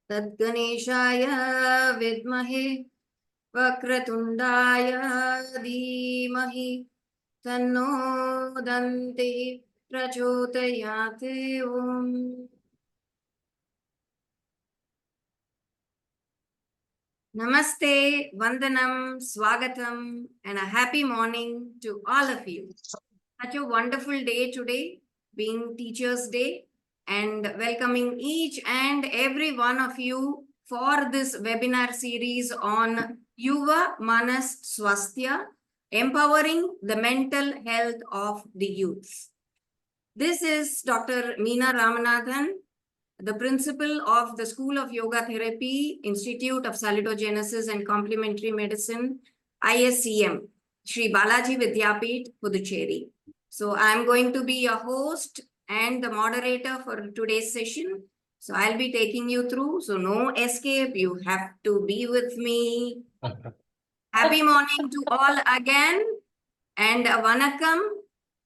Tadganeshaya vidmahe Vakratundaya dhimahi Tanno Danti Prachodayate Om. Namaste, Vandanam, Swagatam, and a happy morning to all of you. Such a wonderful day today, being Teachers' Day, and welcoming each and every one of you for this webinar series on Yuva Manas Swasthya Empowering the Mental Health of the Youth. This is Dr. Meena Ramanathan, the principal of the School of Yoga Therapy, Institute of Salutogenesis and Complementary Medicine, ISCM, Sri Balaji Vidyapith, Puducherry. So I'm going to be your host and the moderator for today's session. So I'll be taking you through. So no escape. You have to be with me. Happy morning to all again. And Vanakkam.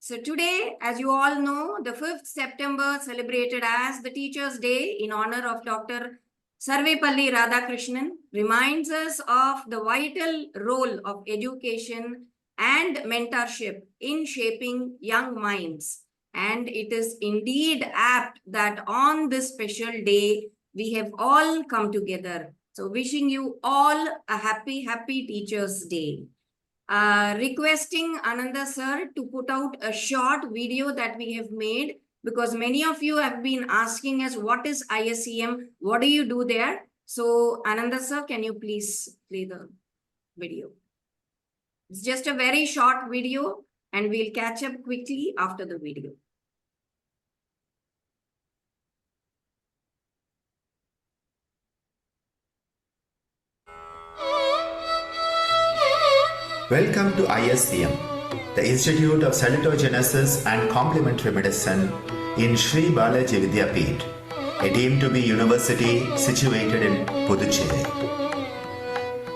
So today, as you all know, the 5th September celebrated as the Teachers' Day in honor of Dr. Sarvepalli Radhakrishnan reminds us of the vital role of education and mentorship in shaping young minds. And it is indeed apt that on this special day, we have all come together. So wishing you all a happy Teachers' Day. Requesting Ananda sir to put out a short video that we have made, because many of you have been asking us, what is ISCM? What do you do there? So Ananda sir, can you please play the video? It's just a very short video and we'll catch up quickly after the video. Welcome to ISCM, the Institute of Salutogenesis and Complementary Medicine in Sri Balaji Vidyapith, a deemed to be university situated in Puducherry.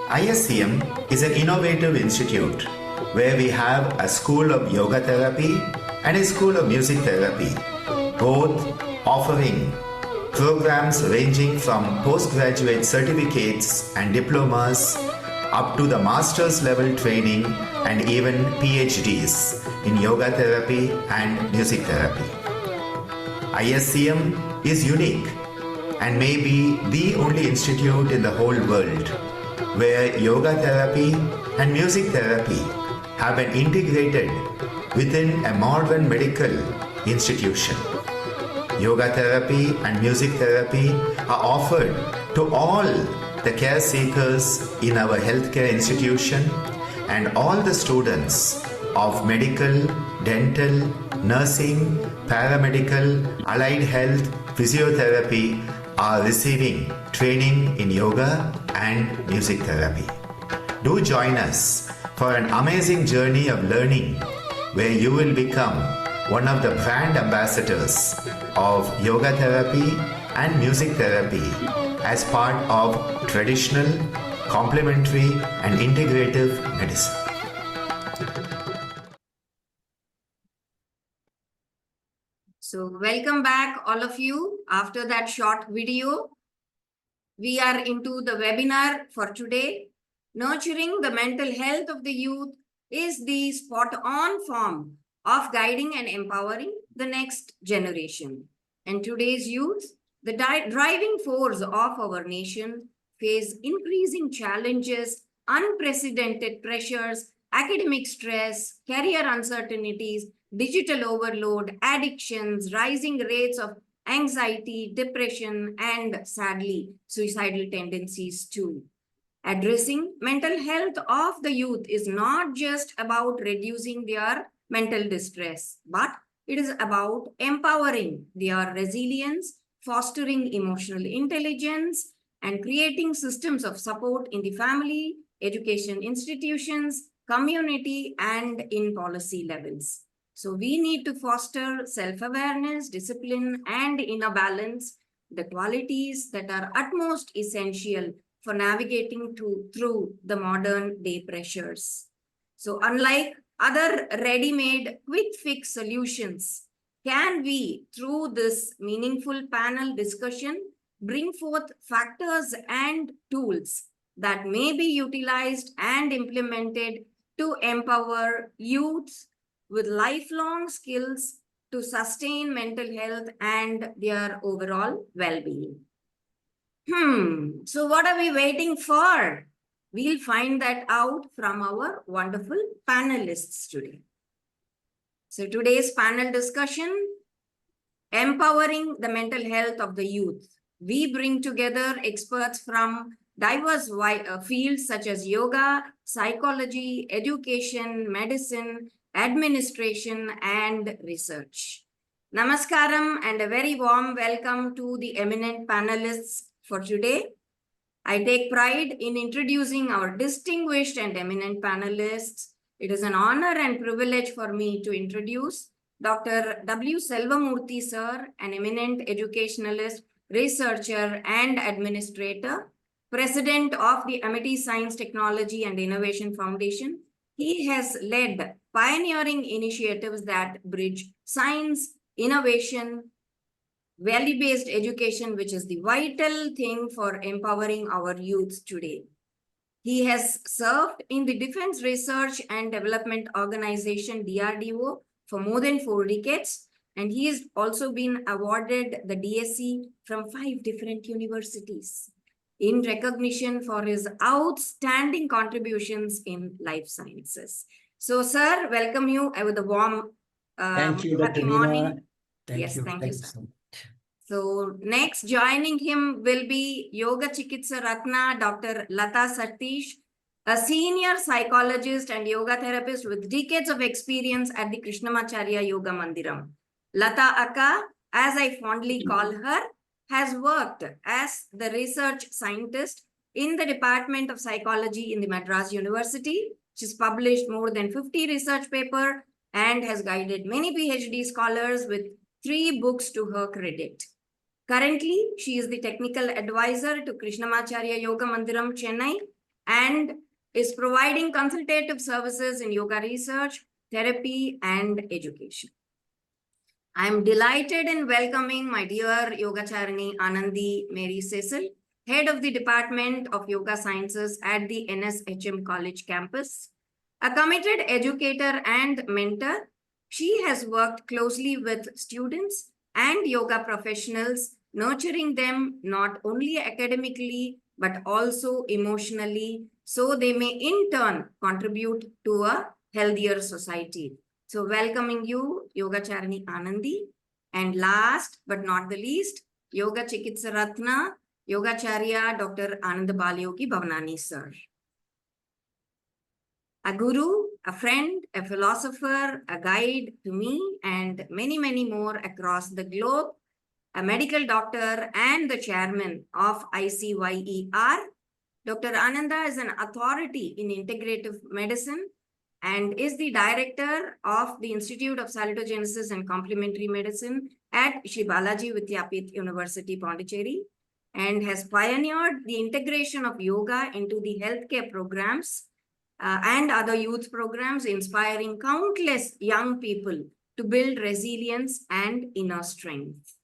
ISCM is an innovative institute where we have a school of yoga therapy and a school of music therapy, both offering programs ranging from postgraduate certificates and diplomas up to the master's level training and even PhDs in yoga therapy and music therapy. ISCM is unique and may be the only institute in the whole world where yoga therapy and music therapy have been integrated within a modern medical institution. Yoga therapy and music therapy are offered to all the care seekers in our healthcare institution and all the students of medical, dental, nursing, paramedical, allied health, physiotherapy are receiving training in yoga and music therapy. Do join us for an amazing journey of learning where you will become one of the brand ambassadors of yoga therapy and music therapy as part of traditional, complementary and integrative medicine. So welcome back all of you after that short video. We are into the webinar for today. Nurturing the mental health of the youth is the spot-on form of guiding and empowering the next generation. And today's youth, the driving force of our nation, face increasing challenges, unprecedented pressures, academic stress, career uncertainties, digital overload, addictions, rising rates of anxiety, depression, and sadly, suicidal tendencies too. Addressing mental health of the youth is not just about reducing their mental distress, but it is about empowering their resilience, fostering emotional intelligence, and creating systems of support in the family, education institutions, community, and in policy levels. So we need to foster self-awareness, discipline, and inner balance, the qualities that are utmost essential for navigating through the modern day pressures. So unlike other ready-made quick fix solutions, can we, through this meaningful panel discussion, bring forth factors and tools that may be utilized and implemented to empower youth with lifelong skills to sustain mental health and their overall well-being? So what are we waiting for? We'll find that out from our wonderful panelists today. So today's panel discussion, empowering the mental health of the youth. We bring together experts from diverse fields such as yoga, psychology, education, medicine, administration, and research. Namaskaram and a very warm welcome to the eminent panelists for today. I take pride in introducing our distinguished and eminent panelists. It is an honor and privilege for me to introduce Dr. W. Selvamurthy, sir, an eminent educationalist, researcher, and administrator, president of the Amity Science, Technology, and Innovation Foundation. He has led pioneering initiatives that bridge science, innovation, value-based education, which is the vital thing for empowering our youth today. He has served in the Defense Research and Development Organization, DRDO, for more than 4 decades. And he has also been awarded the DSC from 5 different universities in recognition for his outstanding contributions in life sciences. So, sir, welcome you with a warm thank you, happy Dr. morning. Meena. Thank you. Thank you, sir. So much. So next joining him will be Yogachikitsa Ratna, Dr. Latha Sathish, a senior psychologist and yoga therapist with decades of experience at the Krishnamacharya Yoga Mandiram. Latha Akka, as I fondly call her, has worked as the research scientist in the Department of Psychology in the Madras University. She's published more than 50 research papers and has guided many PhD scholars with 3 books to her credit. Currently, she is the technical advisor to Krishnamacharya Yoga Mandiram, Chennai, and is providing consultative services in yoga research, therapy, and education. I am delighted in welcoming my dear Yogacharini Anandhi Mary Cecil, head of the Department of Yoga Sciences at the NSHM College campus. A committed educator and mentor, she has worked closely with students and yoga professionals, nurturing them not only academically, but also emotionally, so they may in turn contribute to a healthier society. So welcoming you, Yogacharini Anandhi. And last but not the least, Yogachikitsa Ratna, Yogacharya, Dr. Ananda Balayogi Bhavanani, sir. A guru, a friend, a philosopher, a guide to me and many, many more across the globe, a medical doctor and the chairman of ICYER. Dr. Ananda is an authority in integrative medicine and is the director of the Institute of Salutogenesis and Complementary Medicine at Shri Balaji Vidyapith University, Pondicherry, and has pioneered the integration of yoga into the healthcare programs and other youth programs, inspiring countless young people to build resilience and inner strength.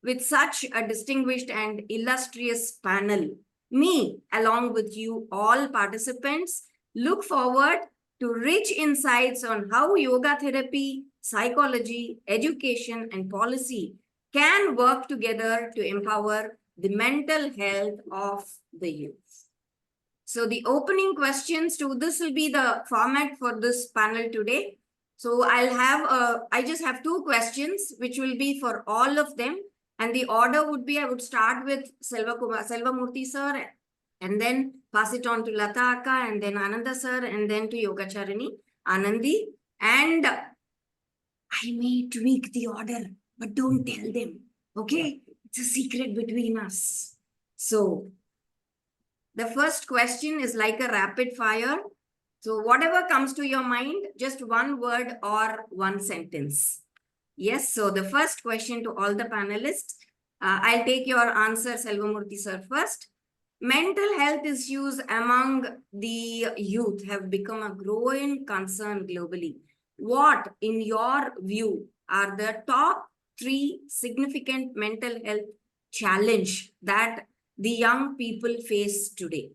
With such a distinguished and illustrious panel, me, along with you all participants, look forward to rich insights on how yoga therapy, psychology, education, and policy can work together to empower the mental health of the youth. So the opening questions to this will be the format for this panel today. So I just have 2 questions, which will be for all of them. And the order would be, I would start with Selvamurthy sir, and then pass it on to Latha Akka, and then Ananda sir, and then to Yogacharini Anandhi. And I may tweak the order, but don't tell them, okay? It's a secret between us. So the first question is like a rapid fire. So whatever comes to your mind, just 1 word or 1 sentence. Yes, so the first question to all the panelists, I'll take your answer, Selvamurthy sir, first. mental health issues among the youth have become a growing concern globally. What, in your view, are the top 3 significant mental health challenge that the young people face today?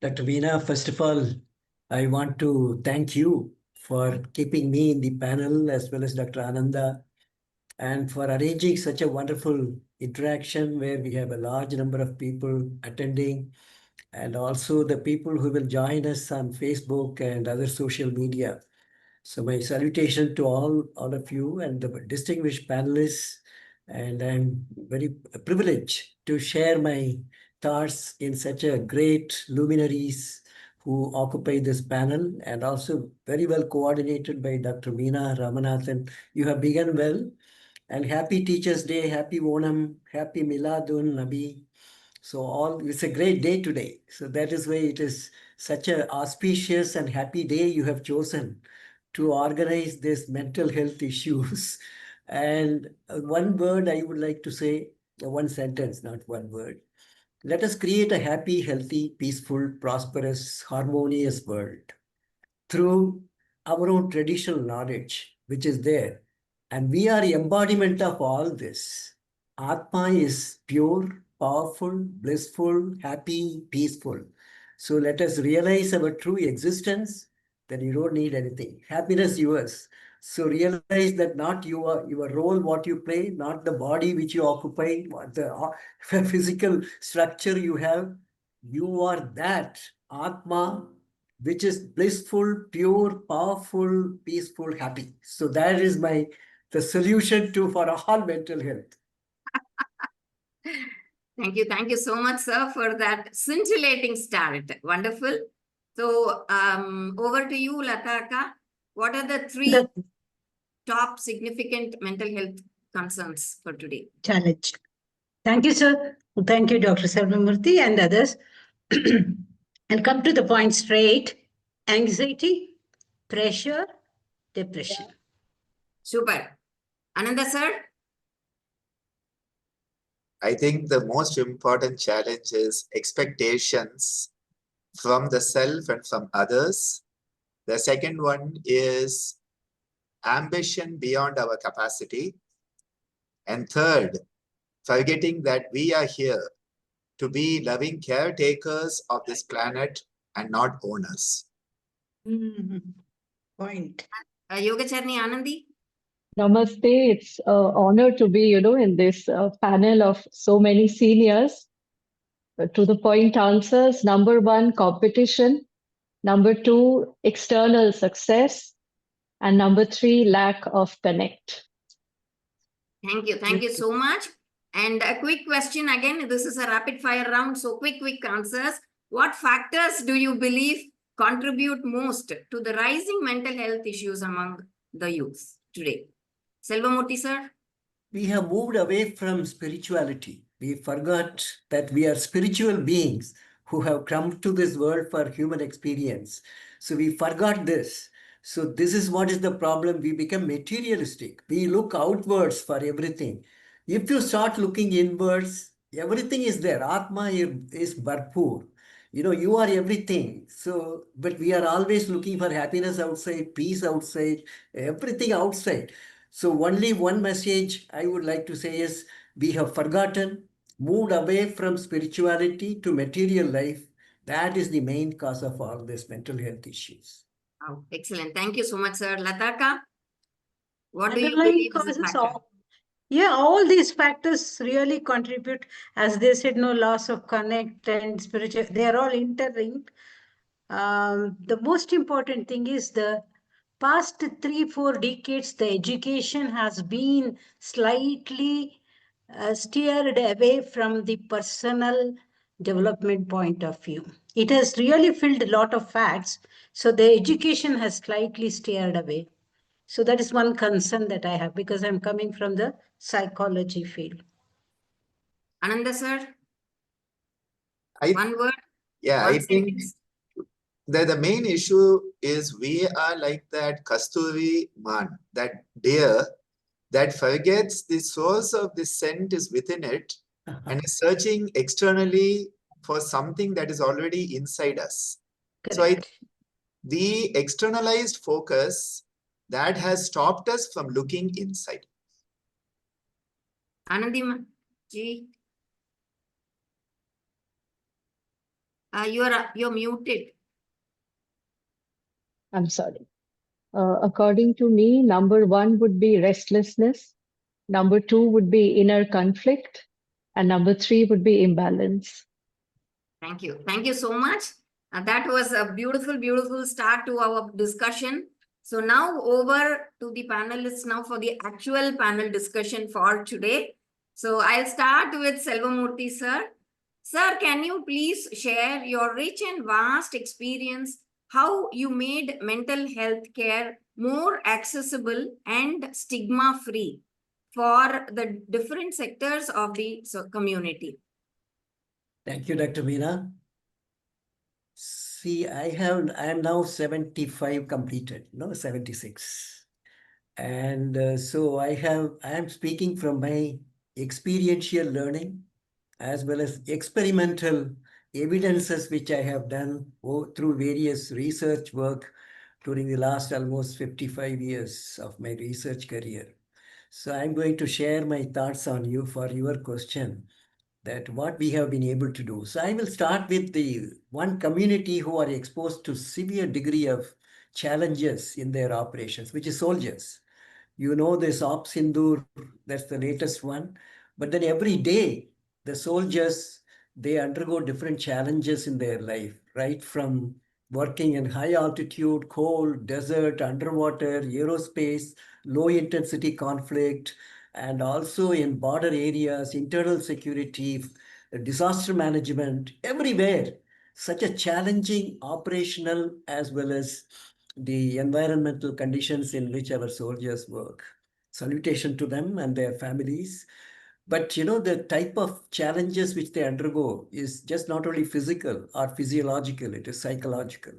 Dr. Meena, first of all, I want to thank you for keeping me in the panel as well as Dr. Ananda and for arranging such a wonderful interaction where we have a large number of people attending and also the people who will join us on Facebook and other social media. So my salutation to all of you and the distinguished panelists, and I'm very privileged to share my thoughts in such a great luminaries who occupy this panel and also very well coordinated by Dr. Meena, Ramanathan. You have begun well, and happy Teachers' Day, happy Onam, happy Miladun Nabi. So it's a great day today. So that is why it is such an auspicious and happy day you have chosen to organize this mental health issues. And one word I would like to say, one sentence, not one word. Let us create a happy, healthy, peaceful, prosperous, harmonious world through our own traditional knowledge, which is there. And we are embodiment of all this. Atma is pure, powerful, blissful, happy, peaceful. So let us realize our true existence, then you don't need anything. Happiness yours. So realize that not your role, what you play, not the body which you occupy, what the physical structure you have. You are that Atma, which is blissful, pure, powerful, peaceful, happy. So that is the solution for all mental health. Thank you so much, sir, for that scintillating start. Wonderful. So, over to you, Latha. What are the 3 top significant mental health concerns for today? Challenge. Thank you, sir. Thank you, Dr. Selvamurthy and others. And come to the point straight. Anxiety, pressure, depression. Super. Ananda, sir? I think the most important challenge is expectations from the self and from others. The second one is ambition beyond our capacity. And third, forgetting that we are here to be loving caretakers of this planet and not owners. Point. Yogacharini, Anandhi? Namaste. It's an honor to be, in this panel of so many seniors. To the point answers. Number 1, competition. Number 2, external success. And number 3, lack of connect. Thank you. Thank you so much. And a quick question again. This is a rapid fire round. So quick answers. What factors do you believe contribute most to the rising mental health issues among the youth today? Selvamurthy, sir? We have moved away from spirituality. We forgot that we are spiritual beings who have come to this world for human experience. So we forgot this. So this is what is the problem. We become materialistic. We look outwards for everything. If you start looking inwards, everything is there. Atma is Bharpur. You are everything. So, but we are always looking for happiness outside, peace outside, everything outside. So only one message I would like to say is we have forgotten, moved away from spirituality to material life. That is the main cause of all these mental health issues. Oh, excellent. Thank you so much, sir. Latha, what do you Underlying believe is the causes factor? all these factors really contribute. As they said, no loss of connect and spiritual, they are all interlinked. The most important thing is the past 3-4 decades, the education has been slightly steered away from the personal development point of view. It has really filled a lot of facts. So the education has slightly steered away. So that is one concern that I have because I'm coming from the psychology field. Ananda, sir? One word? Yeah, one I think sentence? the main issue is we are like that Kasturi man, that deer that forgets the source of the scent is within it and is searching externally for something that is already inside us. So I Correct. the externalized focus that has stopped us from looking inside. Anandhi ji, you're muted. I'm sorry. According to me, number one would be restlessness. Number two would be inner conflict. And number three would be imbalance. Thank you. Thank you so much. That was a beautiful, beautiful start to our discussion. So now over to the panelists now for the actual panel discussion for today. So I'll start with Selvamurthy sir. Sir, can you please share your rich and vast experience, how you made mental health care more accessible and stigma-free for the different sectors of the community? Thank you, Dr. Meena. See, I am now 75 completed, 76. And so I am speaking from my experiential learning as well as experimental evidences which I have done through various research work during the last almost 55 years of my research career. So I'm going to share my thoughts on you for your question, that what we have been able to do. So I will start with the one community who are exposed to severe degree of challenges in their operations, which is soldiers. You know this Op Sindoor, that's the latest one. But then every day, the soldiers, they undergo different challenges in their life, right? From working in high altitude, cold, desert, underwater, aerospace, low intensity conflict, and also in border areas, internal security, disaster management, everywhere. Such a challenging operational as well as the environmental conditions in which our soldiers work. Salutation to them and their families. But the type of challenges which they undergo is just not only physical or physiological, it is psychological.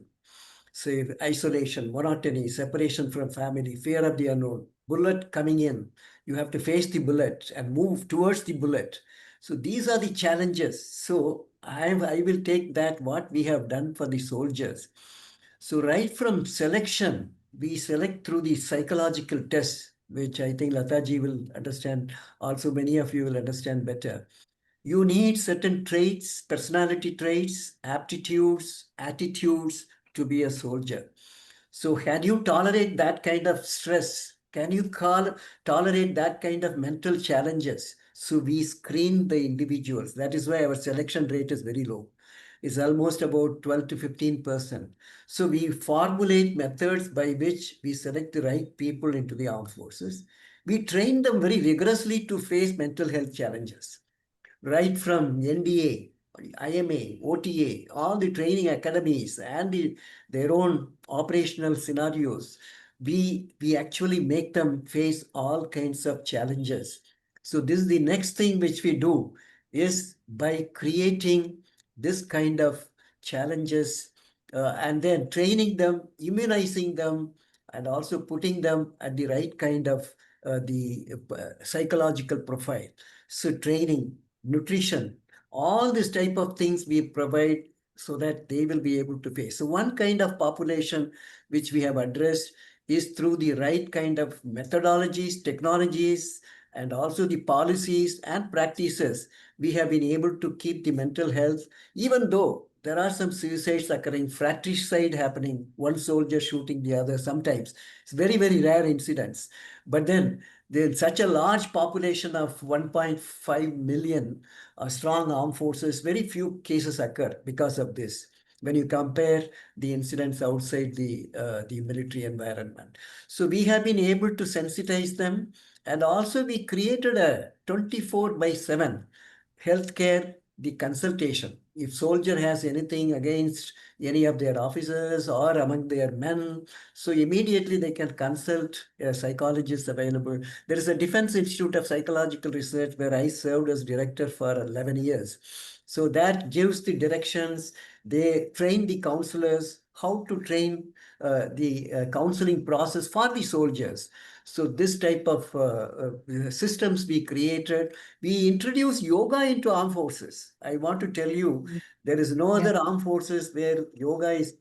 Say isolation, monotony, separation from family, fear of the unknown, bullet coming in. You have to face the bullet and move towards the bullet. So these are the challenges. So I will take that what we have done for the soldiers. So right from selection, we select through the psychological tests, which I think Latha ji will understand. Also, many of you will understand better. You need certain traits, personality traits, aptitudes, attitudes to be a soldier. So can you tolerate that kind of stress? Can you tolerate that kind of mental challenges? So we screen the individuals. That is why our selection rate is very low. It's almost about 12 to 15%. So we formulate methods by which we select the right people into the armed forces. We train them very rigorously to face mental health challenges, right from NDA, IMA, OTA, all the training academies and their own operational scenarios. We actually make them face all kinds of challenges. So this is the next thing which we do, is by creating this kind of challenges and then training them, immunizing them, and also putting them at the right kind of the psychological profile. So training, nutrition, all this type of things we provide so that they will be able to face. So one kind of population which we have addressed is through the right kind of methodologies, technologies, and also the policies and practices. We have been able to keep the mental health, even though there are some suicides occurring, fratricide happening, one soldier shooting the other sometimes. It's very, very rare incidents. But then there's such a large population of 1.5 million strong armed forces, very few cases occur because of this when you compare the incidents outside the military environment. So we have been able to sensitize them, and also we created a 24/7 healthcare, the consultation. If soldier has anything against any of their officers or among their men, so immediately they can consult a psychologist available. There is a Defense Institute of Psychological Research where I served as director for 11 years. So that gives the directions. They train the counselors how to train the counseling process for the soldiers. So this type of systems we created. We introduced yoga into armed forces. I want to tell you, there is no other armed forces where yoga is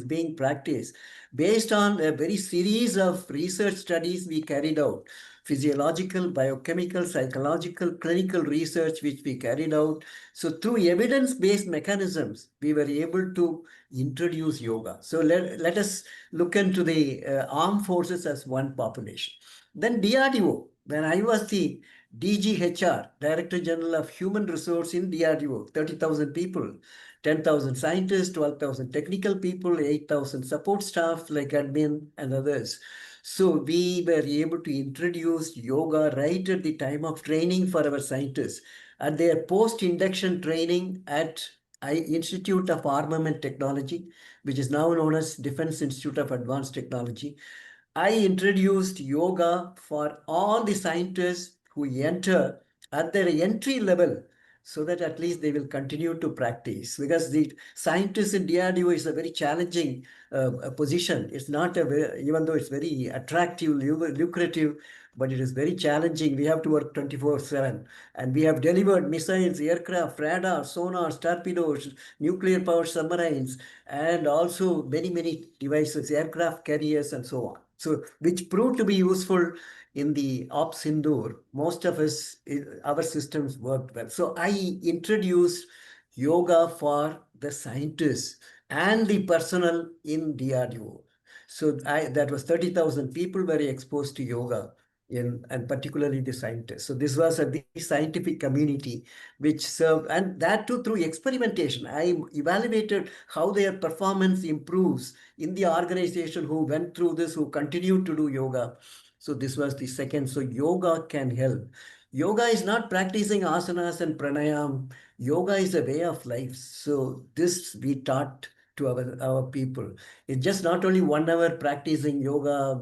being practiced. Based on a very series of research studies we carried out, physiological, biochemical, psychological, clinical research which we carried out. So through evidence-based mechanisms, we were able to introduce yoga. So let us look into the armed forces as one population. Then DRDO, when I was the DGHR, Director General of Human Resource in DRDO, 30,000 people, 10,000 scientists, 12,000 technical people, 8,000 support staff like admin and others. So we were able to introduce yoga right at the time of training for our scientists. At their post-induction training at Institute of Armament Technology, which is now known as Defense Institute of Advanced Technology, I introduced yoga for all the scientists who enter at their entry level, so that at least they will continue to practice. Because the scientists in DRDO is a very challenging position. It's not even though it's very attractive, lucrative, but it is very challenging. We have to work 24/7. And we have delivered missiles, aircraft, radar, sonars, torpedoes, nuclear powered submarines, and also many, many devices, aircraft carriers, and so on. So, which proved to be useful in the Ops Sindoor. Most of us, our systems worked well. So I introduced yoga for the scientists and the personnel in DRDO. So that was 30,000 people were exposed to yoga, and particularly the scientists. So this was a big scientific community which served, and that too through experimentation. I evaluated how their performance improves in the organization who went through this, who continued to do yoga. So this was the second. So yoga can help. Yoga is not practicing asanas and pranayam. Yoga is a way of life. So this we taught to our people. It's just not only 1 hour practicing yoga,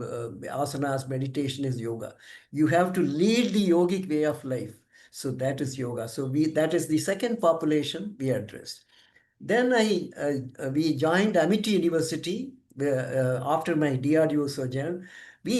asanas, meditation is yoga. You have to lead the yogic way of life. So that is yoga. So that is the second population we addressed. Then we joined Amity University after my DRDO sojourn. We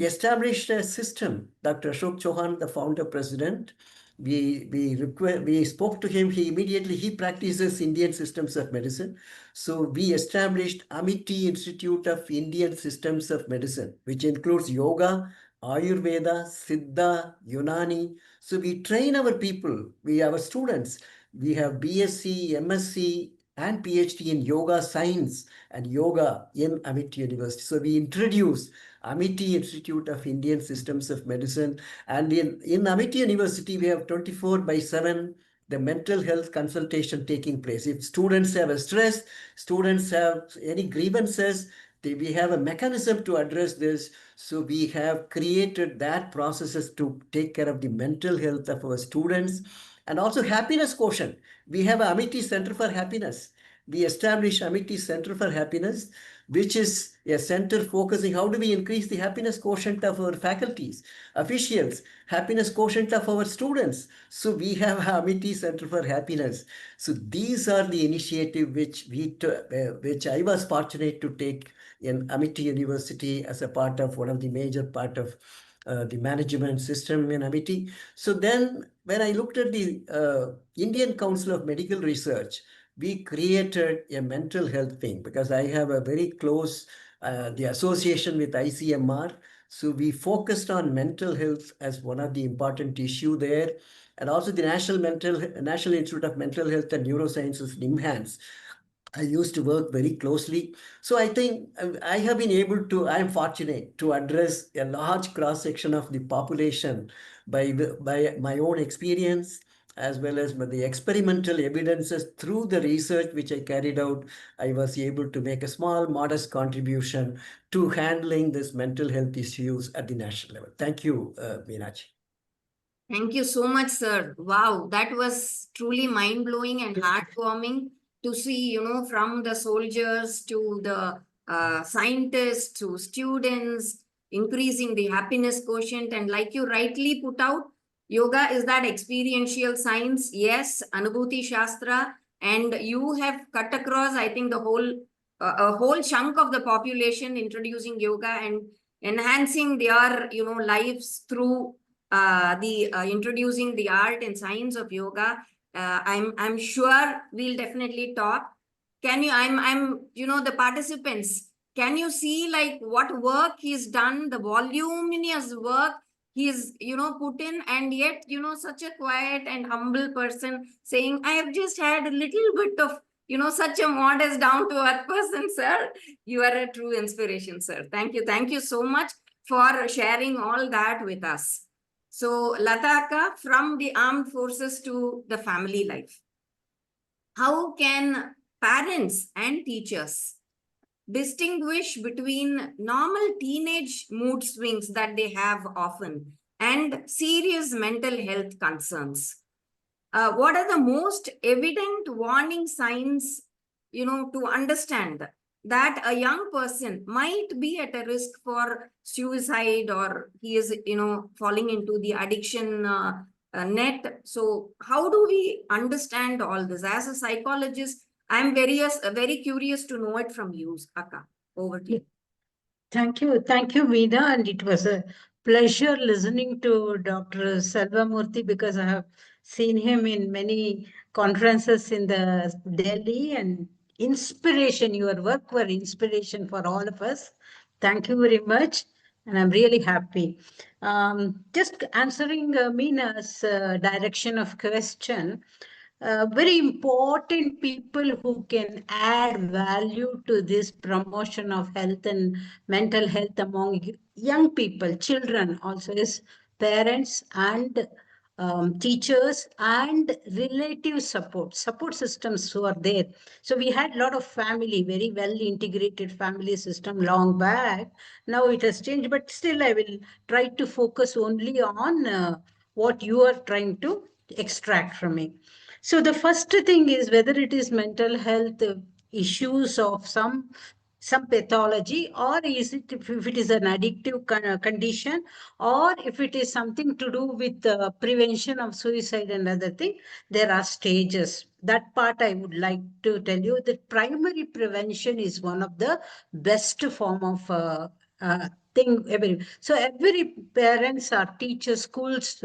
established a system. Dr. Ashok Chauhan, the founder president, we spoke to him. He practices Indian systems of medicine. So we established Amity Institute of Indian Systems of Medicine, which includes yoga, Ayurveda, Siddha, Unani. So we train our people, our students. We have BSc, MSc, and PhD in yoga science and yoga in Amity University. So we introduced Amity Institute of Indian Systems of Medicine. And in Amity University, we have 24/7 the mental health consultation taking place. If students have a stress, students have any grievances, we have a mechanism to address this. So we have created that processes to take care of the mental health of our students. And also happiness quotient. We have Amity Center for Happiness. We established Amity Center for Happiness, which is a center focusing how do we increase the happiness quotient of our faculties, officials, happiness quotient of our students. So we have Amity Center for Happiness. So these are the initiative which I was fortunate to take in Amity University as a part of one of the major part of the management system in Amity. So then when I looked at the Indian Council of Medical Research, we created a mental health thing because I have a very close the association with ICMR. So we focused on mental health as one of the important issue there. And also the National Institute of Mental Health and Neurosciences, NIMHANS. I used to work very closely. So I think I have been able to, I am fortunate to address a large cross-section of the population by my own experience, as well as by the experimental evidences through the research which I carried out. I was able to make a small, modest contribution to handling this mental health issues at the national level. Thank you, Meenaji. Thank you so much, sir. Wow, that was truly mind-blowing and heartwarming to see, from the soldiers to the scientists to students, increasing the happiness quotient. And like you rightly put out, yoga is that experiential science. Yes, Anubhuti Shastra. And you have cut across, I think, the whole a whole chunk of the population introducing yoga and enhancing their lives through the introducing the art and science of yoga. I'm sure we'll definitely talk. Can you, I'm the participants, can you see like what work he's done, the voluminous work he's put in, and yet such a quiet and humble person saying, I have just had a little bit of such a modest, down to earth person, sir. You are a true inspiration, sir. Thank you. Thank you so much for sharing all that with us. So, Latha, from the armed forces to the family life, how can parents and teachers distinguish between normal teenage mood swings that they have often and serious mental health concerns? What are the most evident warning signs, to understand that a young person might be at a risk for suicide, or he is, falling into the addiction net? So how do we understand all this? As a psychologist, I'm very curious to know it from you, Akka. Over to you. Thank you. Thank you, Meena. And it was a pleasure listening to Dr. Selvamurthy, because I have seen him in many conferences in the Delhi, and inspiration, your work were inspiration for all of us. Thank you very much. And I'm really happy. Just answering Meena's direction of question, very important people who can add value to this promotion of health and mental health among young people, children also, is parents and teachers and relative support systems who are there. So we had a lot of family, very well integrated family system long back. Now it has changed, but still I will try to focus only on what you are trying to extract from me. So the first thing is whether it is mental health issues of some pathology, or is it, if it is an addictive condition, or if it is something to do with the prevention of suicide and other thing. There are stages. That part I would like to tell you that primary prevention is one of the best form of thing. So every parents or teachers, schools,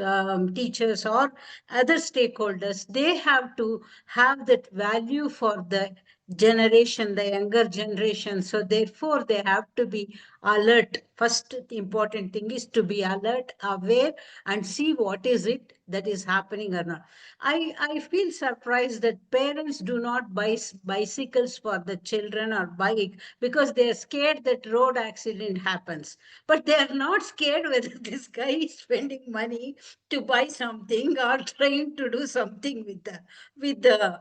teachers or other stakeholders, they have to have that value for the generation, the younger generation. So therefore they have to be alert. First important thing is to be alert, aware, and see what is it that is happening or not. I feel surprised that parents do not buy bicycles for the children or bike because they are scared that road accident happens. But they are not scared whether this guy is spending money to buy something or trying to do something with the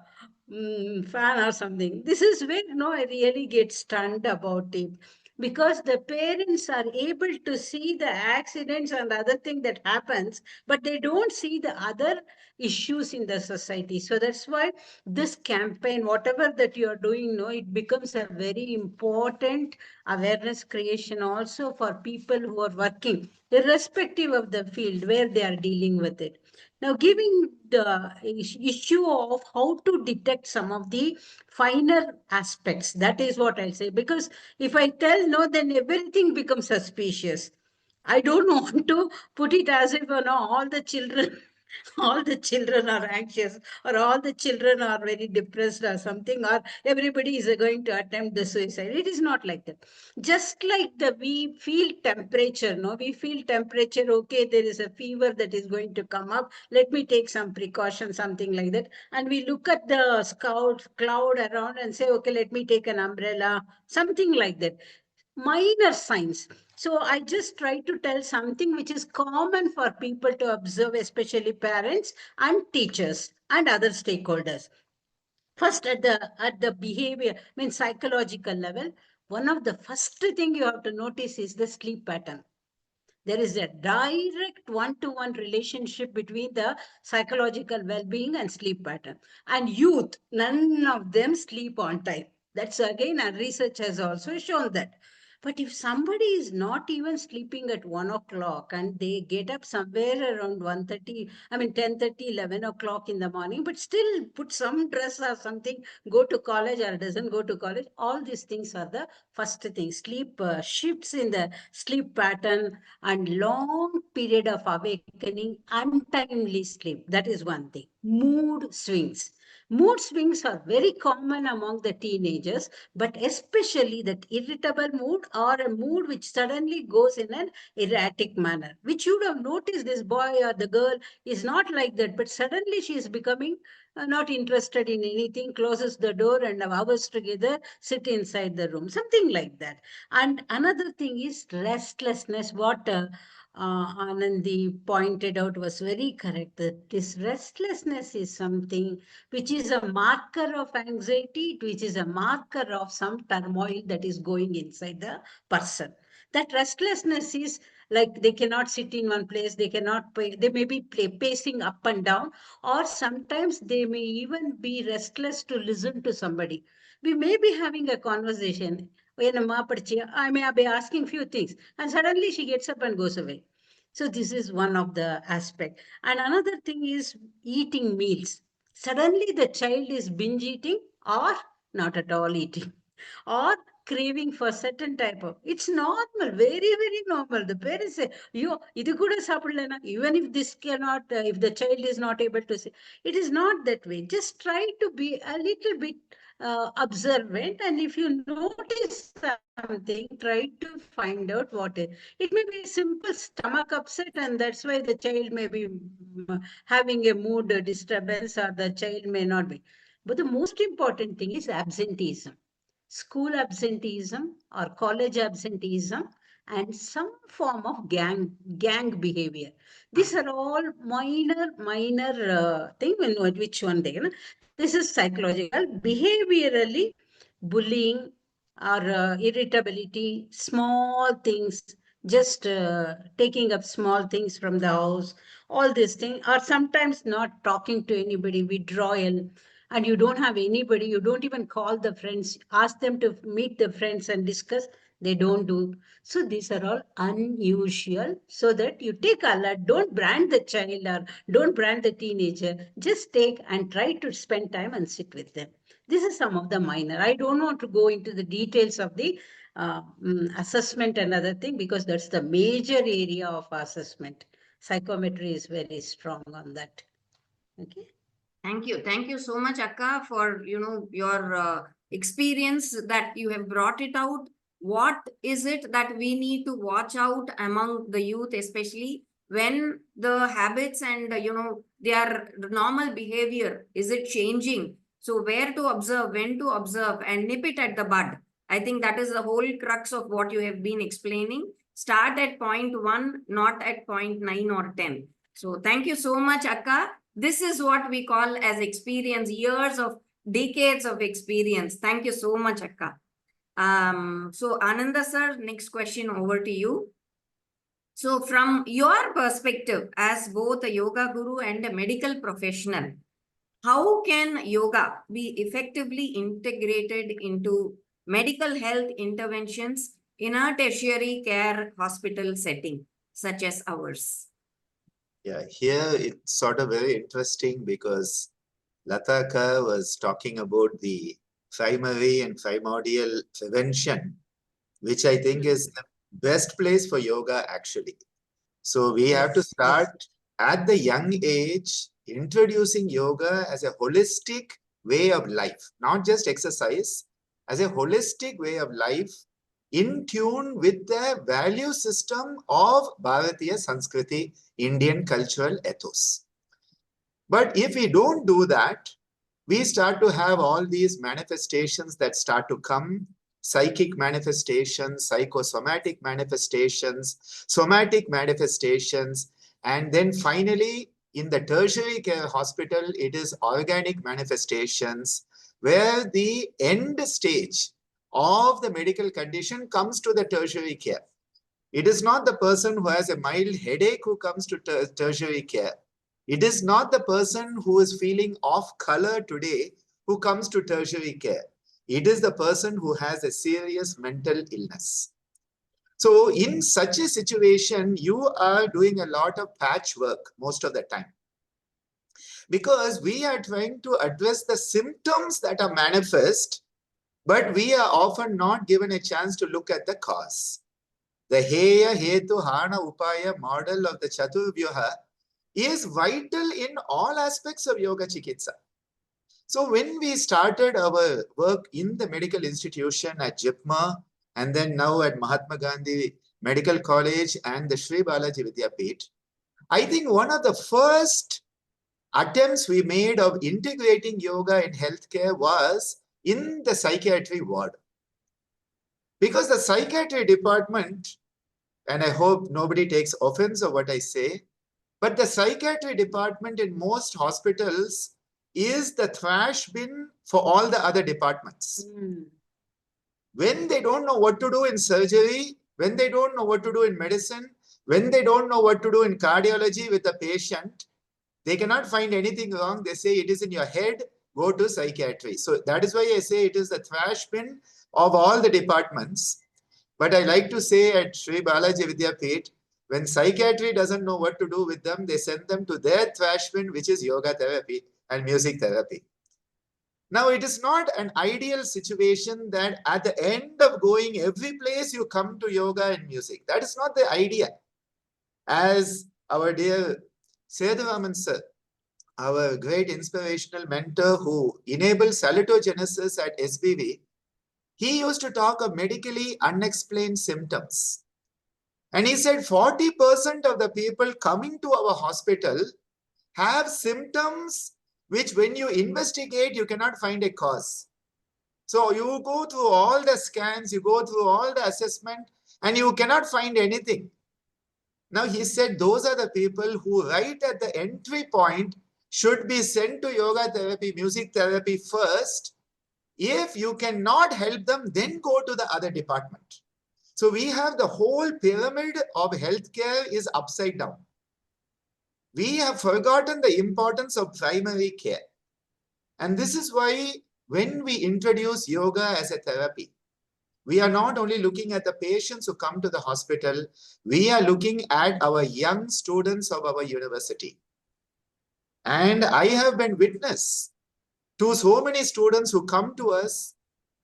fan or something. This is where I really get stunned about it, because the parents are able to see the accidents and other thing that happens, but they don't see the other issues in the society. So that's why this campaign, whatever that you are doing, it becomes a very important awareness creation also for people who are working, irrespective of the field where they are dealing with it. Now, giving the issue of how to detect some of the finer aspects, that is what I'll say. Because if I tell no, then everything becomes suspicious. I don't want to put it as if all the children all the children are anxious, or all the children are very depressed or something, or everybody is going to attempt the suicide. It is not like that. Just like we feel temperature, we feel temperature, okay, there is a fever that is going to come up, let me take some precaution, something like that. And we look at the cloud around and say, okay, let me take an umbrella, something like that. Minor signs. So I just try to tell something which is common for people to observe, especially parents and teachers and other stakeholders. First, at the behavior, psychological level, one of the first thing you have to notice is the sleep pattern. There is a direct one-to-one relationship between the psychological well-being and sleep pattern. And youth, none of them sleep on time. That's again, and research has also shown that. But if somebody is not even sleeping at 1 o'clock and they get up somewhere around 1:30, 10:30, 11 o'clock in the morning, but still put some dress or something, go to college or doesn't go to college, all these things are the first thing. Sleep shifts in the sleep pattern and long period of awakening, untimely sleep. That is one thing. Mood swings. Mood swings are very common among the teenagers, but especially that irritable mood or a mood which suddenly goes in an erratic manner, which you would have noticed this boy or the girl is not like that, but suddenly she is becoming not interested in anything, closes the door and hours together sit inside the room, something like that. And another thing is restlessness. What Anandhi pointed out was very correct, that this restlessness is something which is a marker of anxiety, which is a marker of some turmoil that is going inside the person. That restlessness is like they cannot sit in one place, they cannot pay, they may be pacing up and down, or sometimes they may even be restless to listen to somebody. We may be having a conversation. I may be asking few things, and suddenly she gets up and goes away. So this is one of the aspect. And another thing is eating meals. Suddenly the child is binge eating or not at all eating or craving for certain type of, it's normal, very very normal. The parents say, you idu kuda saapidalena, even if this cannot, if the child is not able to say, it is not that way. Just try to be a little bit observant, and if you notice something, try to find out what it may be. Simple stomach upset, and that's why the child may be having a mood disturbance, or the child may not be. But the most important thing is absenteeism, school absenteeism or college absenteeism, and some form of gang behavior. These are all minor thing. We know which one they, this is psychological. Behaviorally, bullying or irritability, small things, just taking up small things from the house, all these things, or sometimes not talking to anybody, withdrawal, and you don't have anybody, you don't even call the friends, ask them to meet the friends and discuss, they don't do. So these are all unusual. So that you take alert, don't brand the child or don't brand the teenager, just take and try to spend time and sit with them. This is some of the minor. I don't want to go into the details of the assessment and other thing, because that's the major area of assessment. Psychometry is very strong on that. Okay. Thank you. Thank you so much, Akka, for your experience that you have brought it out. What is it that we need to watch out among the youth, especially when the habits and their normal behavior, is it changing? So where to observe, when to observe, and nip it at the bud. I think that is the whole crux of what you have been explaining. Start at point 1, not at point 9 or 10. So thank you so much, Akka. This is what we call as experience, years of decades of experience. Thank you so much, Akka. So Ananda sir, next question over to you. So from your perspective as both a yoga guru and a medical professional, how can yoga be effectively integrated into medical health interventions in a tertiary care hospital setting such as ours? Yeah, here it's sort of very interesting because Latha was talking about the primary and primordial prevention, which I think is the best place for yoga actually. So we have to start at the young age, introducing yoga as a holistic way of life, not just exercise, as a holistic way of life in tune with the value system of Bharatiya Sanskriti, Indian cultural ethos. But if we don't do that, we start to have all these manifestations that start to come, psychic manifestations, psychosomatic manifestations, somatic manifestations, and then finally in the tertiary care hospital, it is organic manifestations where the end stage of the medical condition comes to the tertiary care. It is not the person who has a mild headache who comes to tertiary care. It is not the person who is feeling off color today who comes to tertiary care. It is the person who has a serious mental illness. So in such a situation, you are doing a lot of patchwork most of the time, because we are trying to address the symptoms that are manifest, but we are often not given a chance to look at the cause. The Heya, Hetu, Hana, Upaya model of the Chaturvyuha is vital in all aspects of Yogachikitsa. So when we started our work in the medical institution at JIPMA, and then now at Mahatma Gandhi Medical College and the Sri Balaji Vidyapith, I think one of the first attempts we made of integrating yoga in healthcare was in the psychiatry ward. Because the psychiatry department, and I hope nobody takes offense of what I say, but the psychiatry department in most hospitals is the trash bin for all the other departments. When they don't know what to do in surgery, when they don't know what to do in medicine, when they don't know what to do in cardiology with a patient, they cannot find anything wrong. They say it is in your head, go to psychiatry. So that is why I say it is the trash bin of all the departments. But I like to say at Sri Balaji Vidyapith, when psychiatry doesn't know what to do with them, they send them to their trash bin, which is yoga therapy and music therapy. Now, it is not an ideal situation that at the end of going every place you come to yoga and music. That is not the idea. As our dear Selvamurthy sir, our great inspirational mentor who enabled salutogenesis at SBV, he used to talk of medically unexplained symptoms. And he said 40% of the people coming to our hospital have symptoms which when you investigate, you cannot find a cause. So you go through all the scans, you go through all the assessment, and you cannot find anything. Now he said those are the people who right at the entry point should be sent to yoga therapy, music therapy first. If you cannot help them, then go to the other department. So we have the whole pyramid of healthcare is upside down. We have forgotten the importance of primary care. And this is why when we introduce yoga as a therapy, we are not only looking at the patients who come to the hospital, we are looking at our young students of our university. And I have been witness to so many students who come to us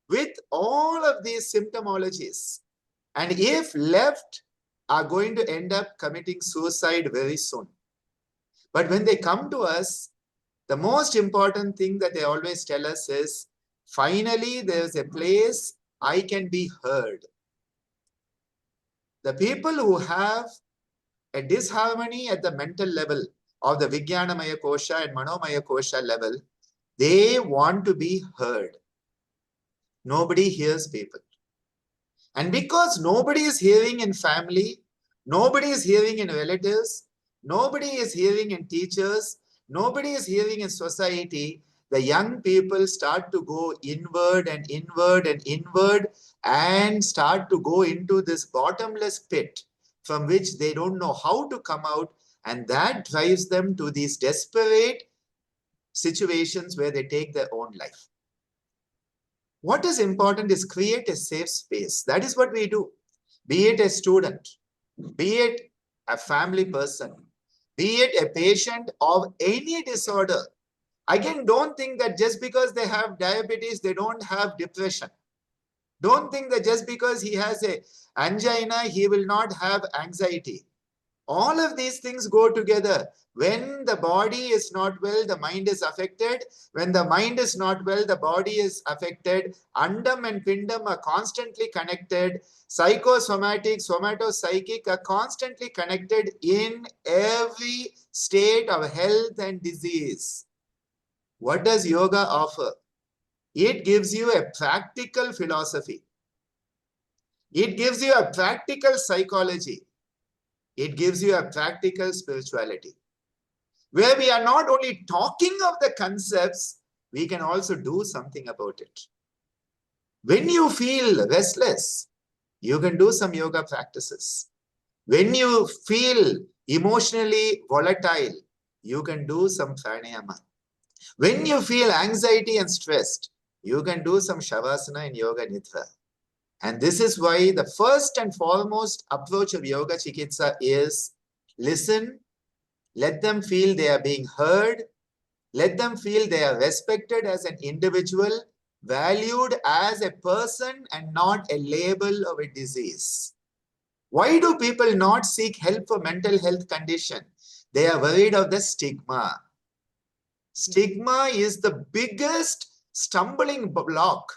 with all of these symptomologies, and if left, are going to end up committing suicide very soon. But when they come to us, the most important thing that they always tell us is, finally, there's a place I can be heard. The people who have a disharmony at the mental level of the Vijnanamaya Kosha and Manomaya Kosha level, they want to be heard. Nobody hears people. And because nobody is hearing in family, nobody is hearing in relatives, nobody is hearing in teachers, nobody is hearing in society, the young people start to go inward and inward and inward and start to go into this bottomless pit from which they don't know how to come out, and that drives them to these desperate situations where they take their own life. What is important is create a safe space. That is what we do. Be it a student, be it a family person, be it a patient of any disorder. Again, don't think that just because they have diabetes, they don't have depression. Don't think that just because he has a angina, he will not have anxiety. All of these things go together. When the body is not well, the mind is affected. When the mind is not well, the body is affected. Andam and Pindam are constantly connected. Psychosomatic, somatopsychic are constantly connected in every state of health and disease. What does yoga offer? It gives you a practical philosophy. It gives you a practical psychology. It gives you a practical spirituality, where we are not only talking of the concepts, we can also do something about it. When you feel restless, you can do some yoga practices. When you feel emotionally volatile, you can do some pranayama. When you feel anxiety and stressed, you can do some shavasana and yoga nidra. And this is why the first and foremost approach of Yogachikitsa is listen, let them feel they are being heard, let them feel they are respected as an individual, valued as a person and not a label of a disease. Why do people not seek help for mental health condition? They are worried of the stigma. Stigma is the biggest stumbling block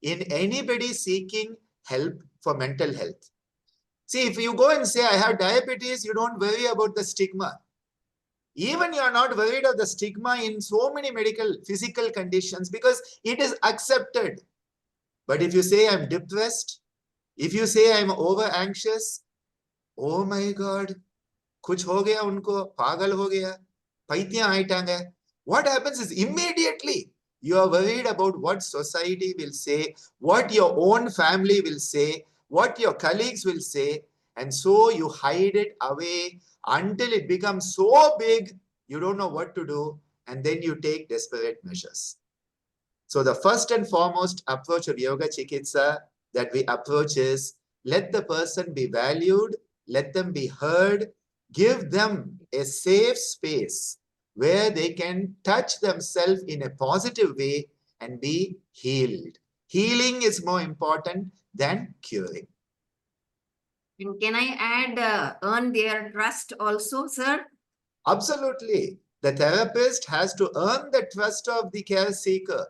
in anybody seeking help for mental health. See, if you go and say, I have diabetes, you don't worry about the stigma. Even you are not worried of the stigma in so many physical conditions because it is accepted. But if you say I'm depressed, if you say I'm over anxious, oh my God, kuch ho gaya unko, pagal ho gaya, paityan aitanga. What happens is immediately you are worried about what society will say, what your own family will say, what your colleagues will say, and so you hide it away until it becomes so big, you don't know what to do, and then you take desperate measures. So the first and foremost approach of Yogachikitsa that we approach is let the person be valued, let them be heard, give them a safe space where they can touch themselves in a positive way and be healed. Healing is more important than curing. And can I add earn their trust also, sir? Absolutely. The therapist has to earn the trust of the care seeker.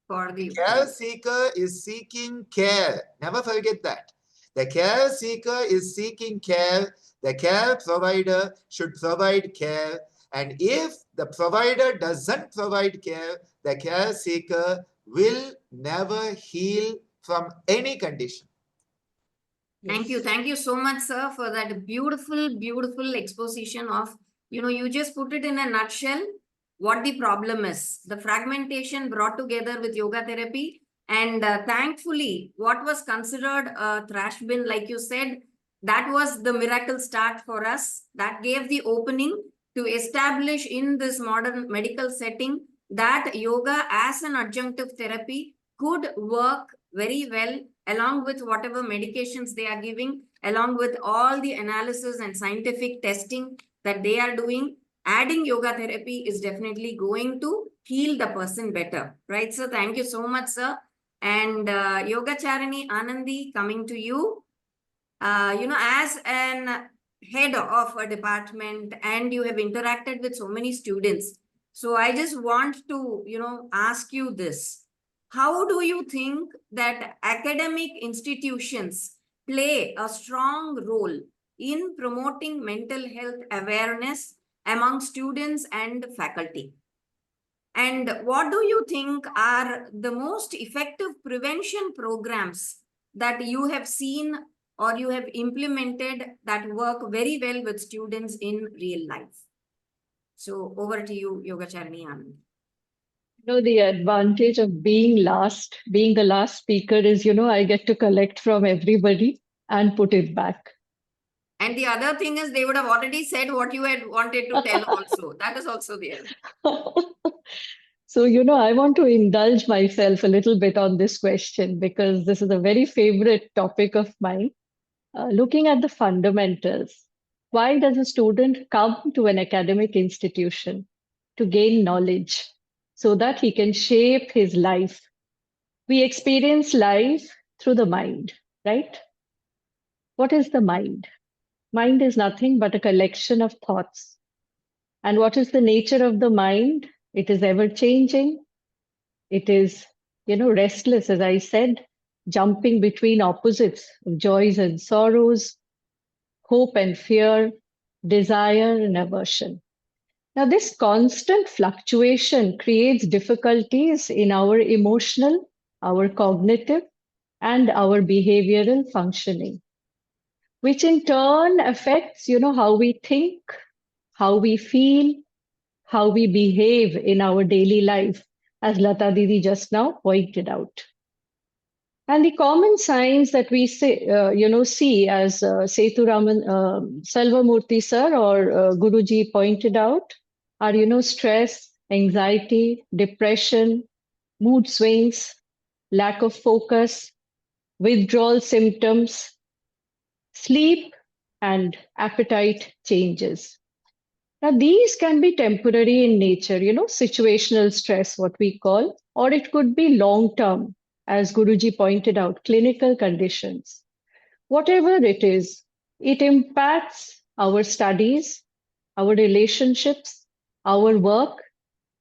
For the Care seeker is seeking care. Never forget that. The care seeker is seeking care. The care provider should provide care. And if the provider doesn't provide care, the care seeker will never heal from any condition. Thank you. Thank you so much, sir, for that beautiful, beautiful exposition of, you just put it in a nutshell, what the problem is. The fragmentation brought together with yoga therapy. And thankfully, what was considered a trash bin, like you said, that was the miracle start for us. That gave the opening to establish in this modern medical setting that yoga as an adjunctive therapy could work very well along with whatever medications they are giving, along with all the analysis and scientific testing that they are doing. Adding yoga therapy is definitely going to heal the person better. Right, sir? Thank you so much, sir. And Yogacharini, Anandhi, coming to you. As an head of a department and you have interacted with so many students. So I just want to, ask you this. How do you think that academic institutions play a strong role in promoting mental health awareness among students and faculty? And what do you think are the most effective prevention programs that you have seen or you have implemented that work very well with students in real life? So over to you, Yogacharini Anand. The advantage of being the last speaker is, I get to collect from everybody and put it back. And the other thing is they would have already said what you had wanted to tell also. That is also there. So, I want to indulge myself a little bit on this question because this is a very favorite topic of mine. Looking at the fundamentals, why does a student come to an academic institution? To gain knowledge so that he can shape his life. We experience life through the mind, right? What is the mind? Mind is nothing but a collection of thoughts. And what is the nature of the mind? It is ever changing. It is, restless, as I said, jumping between opposites of joys and sorrows, hope and fear, desire and aversion. Now, this constant fluctuation creates difficulties in our emotional, our cognitive, and our behavioral functioning, which in turn affects, how we think, how we feel, how we behave in our daily life, as Latha Didi just now pointed out. And the common signs that we see as Selvamurthy sir or Guruji pointed out are, stress, anxiety, depression, mood swings, lack of focus, withdrawal symptoms, sleep, and appetite changes. Now, these can be temporary in nature, situational stress, what we call, or it could be long term, as Guruji pointed out, clinical conditions. Whatever it is, it impacts our studies, our relationships, our work,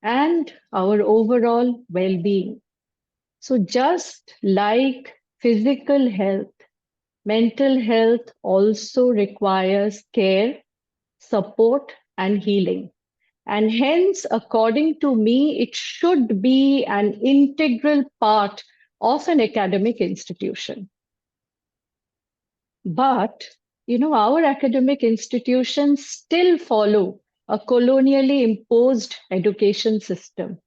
and our overall well being. So, just like physical health, mental health also requires care, support, and healing. And hence, according to me, it should be an integral part of an academic institution. But, our academic institutions still follow a colonially imposed education system,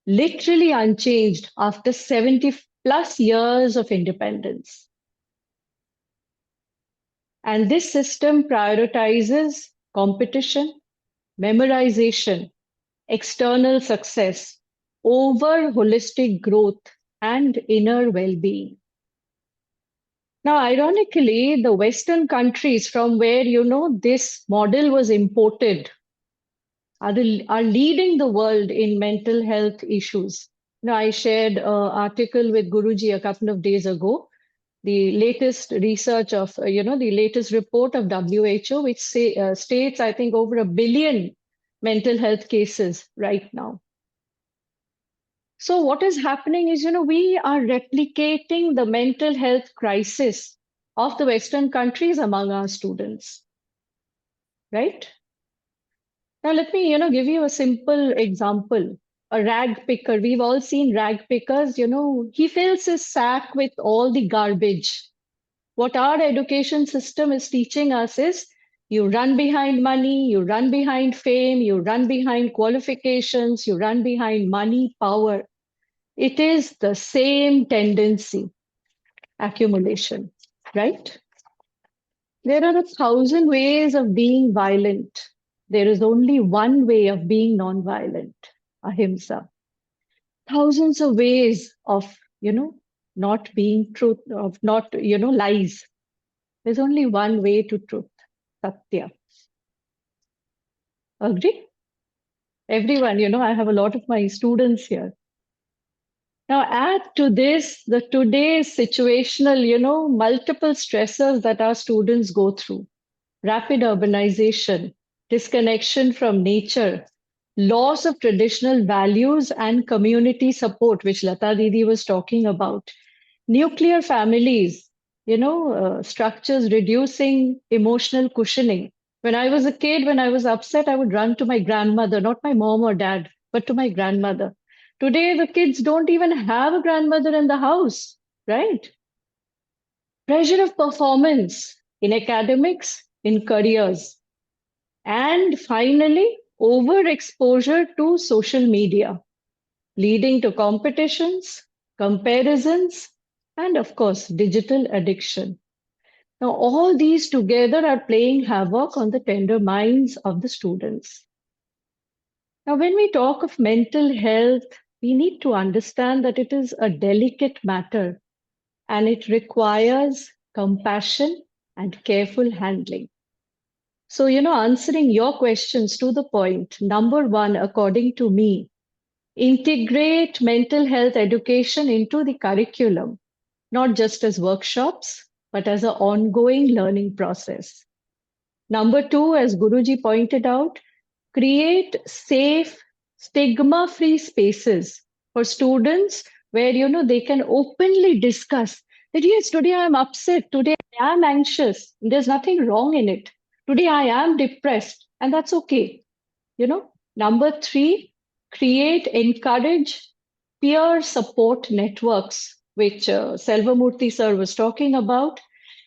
literally unchanged after 70 plus years of independence. And this system prioritizes competition, memorization, external success over holistic growth and inner well being. Now, ironically, the Western countries from where, this model was imported are leading the world in mental health issues. Now, I shared an article with Guruji a couple of days ago, the latest research of, the latest report of WHO, which states, I think, over 1 billion mental health cases right now. So what is happening is, we are replicating the mental health crisis of the Western countries among our students, right? Now, let me, give you a simple example. A rag picker, we've all seen rag pickers, he fills his sack with all the garbage. What our education system is teaching us is you run behind money, you run behind fame, you run behind qualifications, you run behind money, power. It is the same tendency, accumulation, right? There are 1,000 ways of being violent. There is only one way of being non-violent, ahimsa. Thousands of ways of, not being truth, of not, lies. There's only one way to truth, satya. Agree? Everyone, I have a lot of my students here. Now add to this the today's situational, multiple stressors that our students go through. Rapid urbanization, disconnection from nature, loss of traditional values and community support, which Latha Didi was talking about. Nuclear families, structures reducing emotional cushioning. When I was a kid, when I was upset, I would run to my grandmother, not my mom or dad, but to my grandmother. Today, the kids don't even have a grandmother in the house, right? Pressure of performance in academics, in careers. And finally, overexposure to social media, leading to competitions, comparisons, and of course, digital addiction. Now, all these together are playing havoc on the tender minds of the students. Now, when we talk of mental health, we need to understand that it is a delicate matter and it requires compassion and careful handling. So, answering your questions to the point, number one, according to me, integrate mental health education into the curriculum, not just as workshops, but as an ongoing learning process. Number two, as Guruji pointed out, create safe, stigma-free spaces for students where, they can openly discuss that, yes, today I'm upset, today I am anxious, there's nothing wrong in it. Today I am depressed, and that's okay. Number three, encourage peer support networks, which Selvamurthy sir was talking about.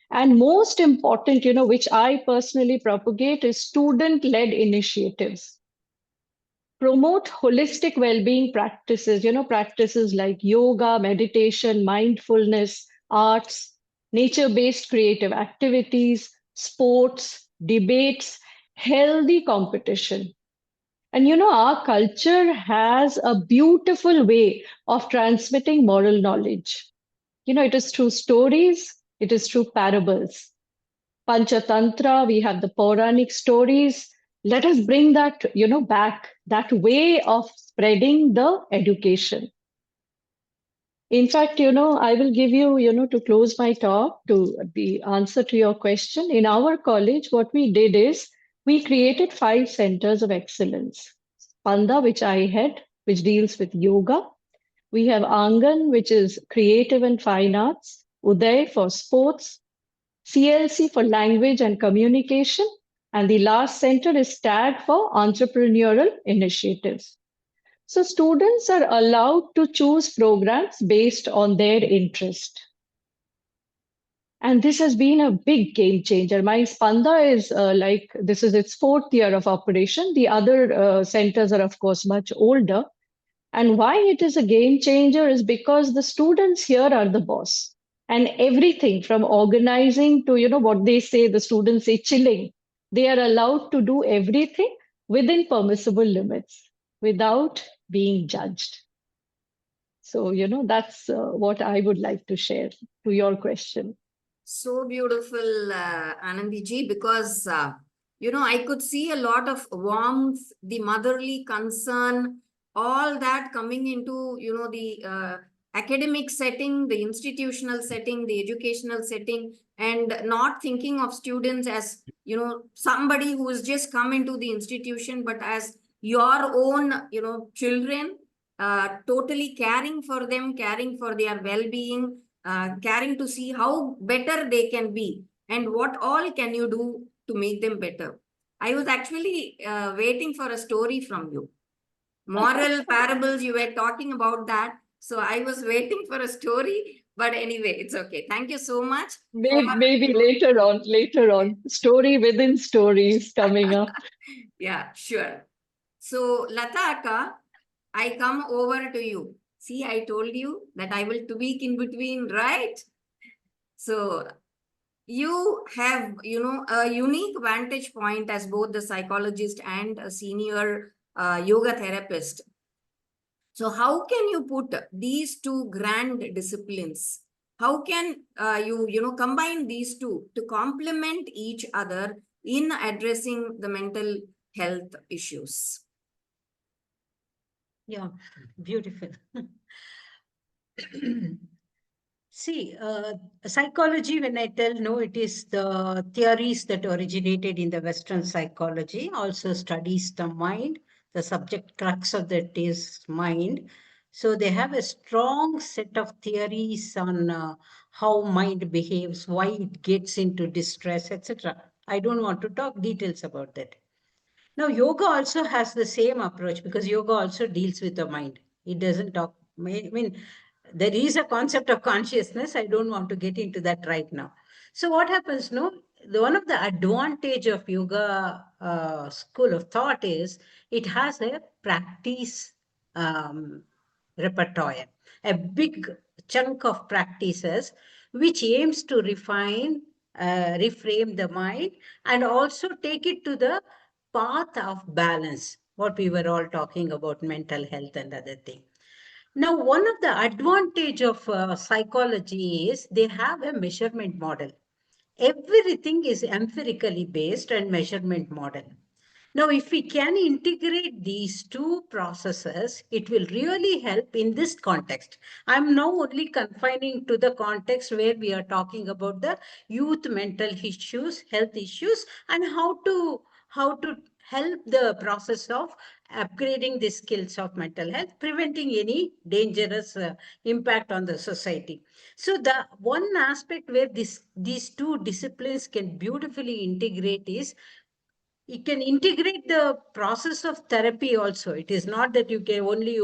And most important, which I personally propagate, is student-led initiatives. Promote holistic well-being practices, practices like yoga, meditation, mindfulness, arts, nature-based creative activities, sports, debates, healthy competition. And our culture has a beautiful way of transmitting moral knowledge. it is through stories, it is through parables. Panchatantra, we have the Puranic stories. Let us bring that, back, that way of spreading the education. In fact, I will give you, to close my talk, to the answer to your question. In our college, what we did is we created 5 centers of excellence. Spanda, which I head, which deals with yoga. We have Angan, which is creative and fine arts. Uday for sports. CLC for language and communication. And the last center is TAG for entrepreneurial initiatives. So students are allowed to choose programs based on their interest. And this has been a big game changer. My Spanda is this is its 4th year of operation. The other centers are, of course, much older. And why it is a game changer is because the students here are the boss. And everything from organizing to, what they say, the students say chilling, they are allowed to do everything within permissible limits without being judged. So, that's what I would like to share to your question. So beautiful, Anandhi ji, because, I could see a lot of warmth, the motherly concern, all that coming into, the academic setting, the institutional setting, the educational setting, and not thinking of students as, somebody who has just come into the institution, but as your own, children, totally caring for them, caring for their well-being, caring to see how better they can be and what all can you do to make them better. I was actually waiting for a story from you. Moral parables, you were talking about that. So I was waiting for a story, but anyway, it's okay. Thank you so much. Maybe later on, story within stories coming up. Yeah, sure. So Latha Akka, I come over to you. See, I told you that I will tweak in between, right? So you have, a unique vantage point as both the psychologist and a senior yoga therapist. So how can you put these two grand disciplines? How can you combine these two to complement each other in addressing the mental health issues? Yeah, beautiful. See, psychology, when I tell no, it is the theories that originated in the Western psychology, also studies the mind. The subject crux of that is mind. So they have a strong set of theories on how mind behaves, why it gets into distress, etc. I don't want to talk details about that. Now, yoga also has the same approach because yoga also deals with the mind. It doesn't talk, I mean, there is a concept of consciousness. I don't want to get into that right now. So what happens, no? One of the advantage of yoga school of thought is it has a practice repertoire, a big chunk of practices which aims to refine, reframe the mind and also take it to the path of balance, what we were all talking about, mental health and other thing. Now, one of the advantage of psychology is they have a measurement model. Everything is empirically based and measurement model. Now, if we can integrate these two processes, it will really help in this context. I'm now only confining to the context where we are talking about the youth mental issues, health issues, and how to help the process of upgrading the skills of mental health, preventing any dangerous impact on the society. So the one aspect where these two disciplines can beautifully integrate is you can integrate the process of therapy also. It is not that you can only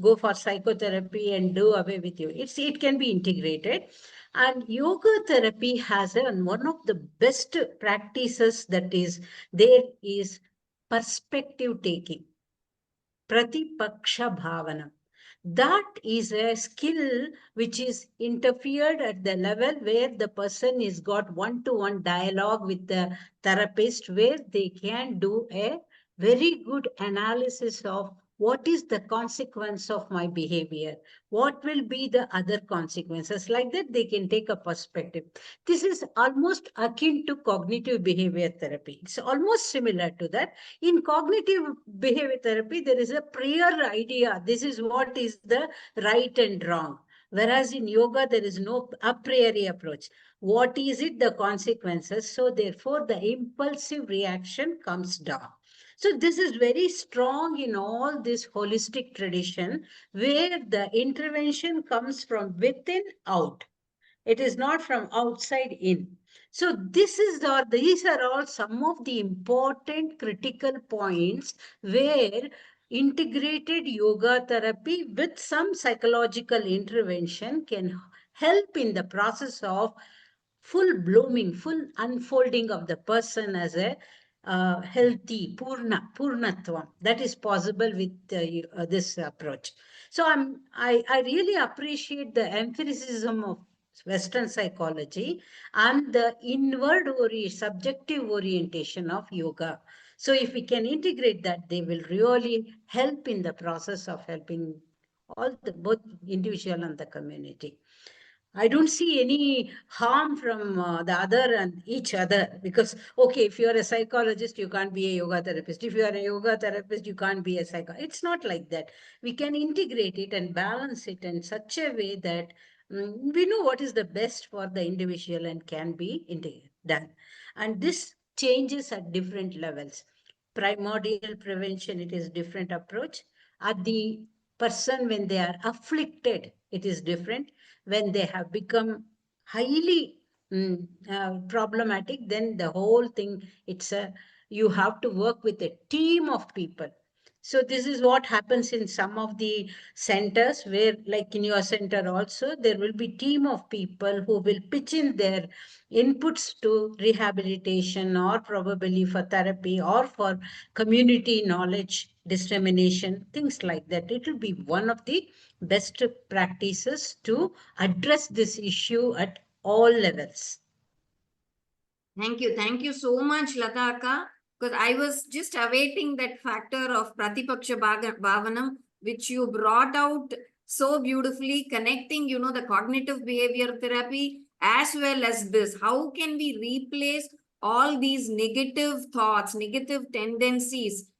go for psychotherapy and do away with you. It can be integrated. And yoga therapy has one of the best practices that is there is perspective taking. Pratipaksha bhavana. That is a skill which is interfered at the level where the person is got one-to-one dialogue with the therapist, where they can do a very good analysis of what is the consequence of my behavior? What will be the other consequences? Like that, they can take a perspective. This is almost akin to cognitive behavior therapy. It's almost similar to that. In cognitive behavior therapy, there is a prior idea. This is what is the right and wrong. Whereas in yoga, there is no a priori approach. What is it, the consequences? So therefore, the impulsive reaction comes down. So this is very strong in all this holistic tradition where the intervention comes from within out. It is not from outside in. So these are all some of the important critical points where integrated yoga therapy with some psychological intervention can help in the process of full blooming, full unfolding of the person as a healthy purnatvam. That is possible with this approach. So I really appreciate the empiricism of Western psychology and the subjective orientation of yoga. So if we can integrate that, they will really help in the process of helping all the both individual and the community. I don't see any harm from the other and each other because, okay, if you're a psychologist, you can't be a yoga therapist. If you are a yoga therapist, you can't be a psychologist. It's not like that. We can integrate it and balance it in such a way that we know what is the best for the individual and can be done. And this changes at different levels. Primordial prevention, it is different approach. At the person when they are afflicted, it is different. When they have become highly problematic, then the whole thing, you have to work with a team of people. So this is what happens in some of the centers where, like in your center also, there will be team of people who will pitch in their inputs to rehabilitation or probably for therapy or for community knowledge dissemination, things like that. It will be one of the best practices to address this issue at all levels. Thank you. Thank you so much, Latha Akka, because I was just awaiting that factor of Pratipaksha Bhavanam, which you brought out so beautifully, connecting, the cognitive behavior therapy as well as this. How can we replace all these negative thoughts, negative tendencies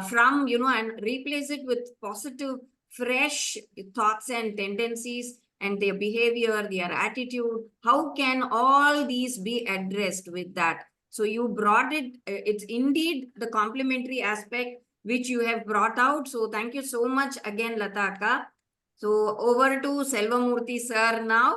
from, and replace it with positive, fresh thoughts and tendencies and their behavior, their attitude? How can all these be addressed with that? So you brought it, it's indeed the complementary aspect which you have brought out. So thank you so much again, Latha Akka. So over to Selvamurthy sir now.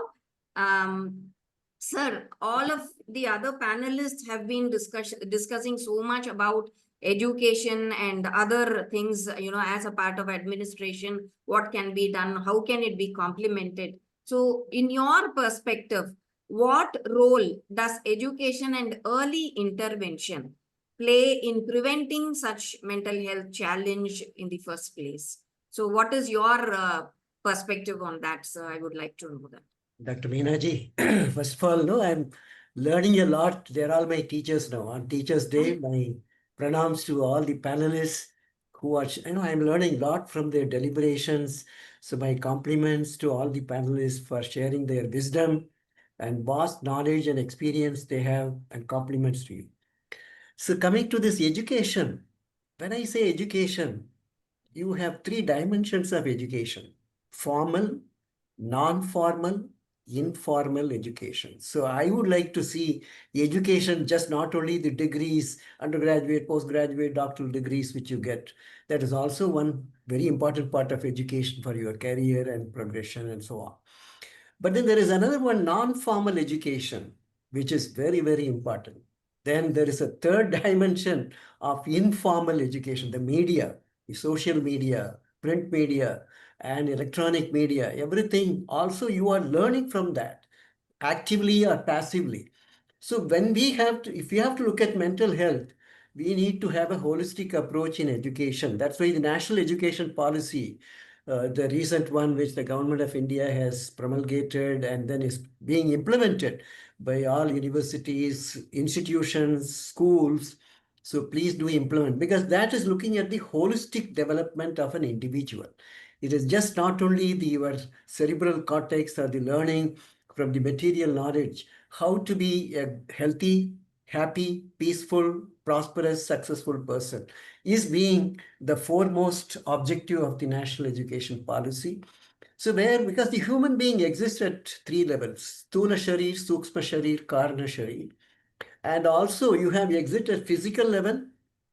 Sir, all of the other panelists have been discussing so much about education and other things, as a part of administration, what can be done, how can it be complemented? So in your perspective, what role does education and early intervention play in preventing such mental health challenge in the first place? So what is your perspective on that, sir? I would like to know that. Dr. Meena ji, first of all, no, I'm learning a lot. They're all my teachers now. On Teachers' Day, my pranams to all the panelists who are, I'm learning a lot from their deliberations. So my compliments to all the panelists for sharing their wisdom and vast knowledge and experience they have, and compliments to you. So coming to this education, when I say education, you have three dimensions of education: formal, non-formal, informal education. So I would like to see the education, just not only the degrees, undergraduate, postgraduate, doctoral degrees which you get. That is also one very important part of education for your career and progression and so on. But then there is another one, non-formal education, which is very, very important. Then there is a third dimension of informal education, the media, the social media, print media, and electronic media, everything. Also, you are learning from that, actively or passively. So when if we have to look at mental health, we need to have a holistic approach in education. That's why the National Education Policy, the recent one which the Government of India has promulgated and then is being implemented by all universities, institutions, schools, So please do implement, because that is looking at the holistic development of an individual. It is just not only your cerebral cortex or the learning from the material knowledge, how to be a healthy, happy, peaceful, prosperous, successful person is being the foremost objective of the national education policy. So because the human being exists at three levels: Sthula Sharir, Sukshma Sharir, Karana Sharir. And also you have exit at physical level,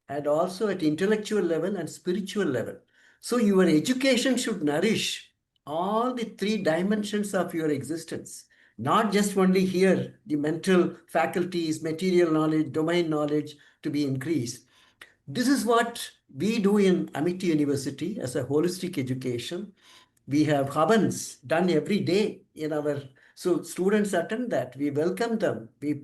and also at intellectual level and spiritual level. So your education should nourish all the three dimensions of your existence, not just only here, the mental faculties, material knowledge, domain knowledge to be increased. This is what we do in Amity University as a holistic education. We have havans done every day in our, so students attend that, we welcome them, we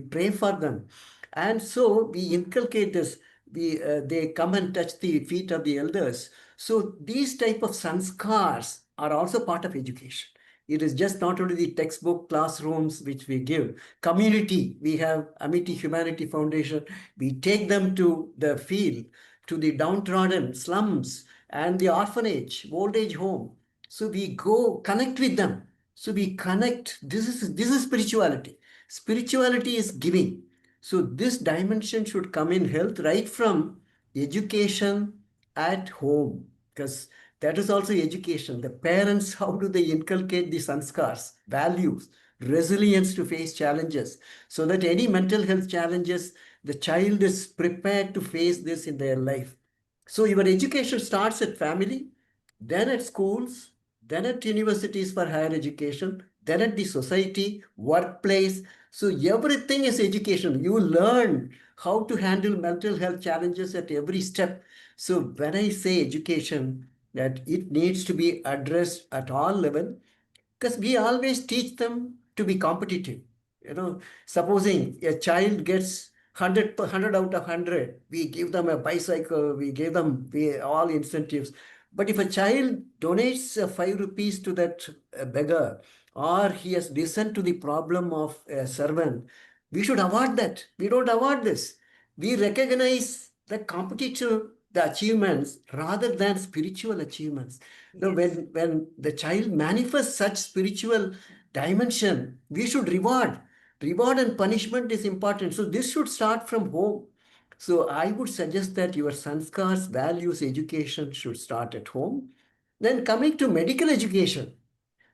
pray for them, and so we inculcate this. They come and touch the feet of the elders. So these type of sanskars are also part of education. It is just not only the textbook classrooms which we give. Community, we have Amity Humanity Foundation. We take them to the field, to the downtrodden slums and the orphanage, old age home. So we go connect with them. So we connect. This is spirituality. Spirituality is giving. So this dimension should come in health right from education at home, because that is also education. The parents, how do they inculcate the sanskars, values, resilience to face challenges, so that any mental health challenges, the child is prepared to face this in their life. So your education starts at family, then at schools, then at universities for higher education, then at the society, workplace. So everything is education. You learn how to handle mental health challenges at every step. So when I say education, that it needs to be addressed at all level, because we always teach them to be competitive. Supposing a child gets 100 out of 100, we give them a bicycle, we give them all incentives. But if a child donates 5 rupees to that beggar, or he has listened to the problem of a servant, we should award that. We don't award this. We recognize the competitive, the achievements rather than spiritual achievements. Yes. When the child manifests such spiritual dimension, we should reward. Reward and punishment is important. So this should start from home. So I would suggest that your sanskars, values, education should start at home. Then coming to medical education,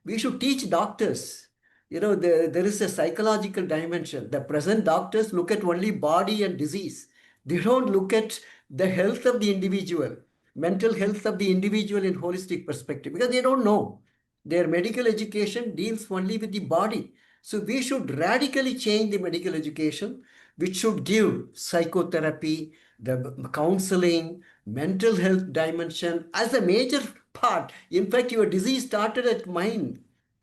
we should teach doctors. There is a psychological dimension. The present doctors look at only body and disease. They don't look at the health of the individual, mental health of the individual in holistic perspective, because they don't know. Their medical education deals only with the body. So we should radically change the medical education, which should give psychotherapy, the counseling, mental health dimension as a major part. In fact, your disease started at mind.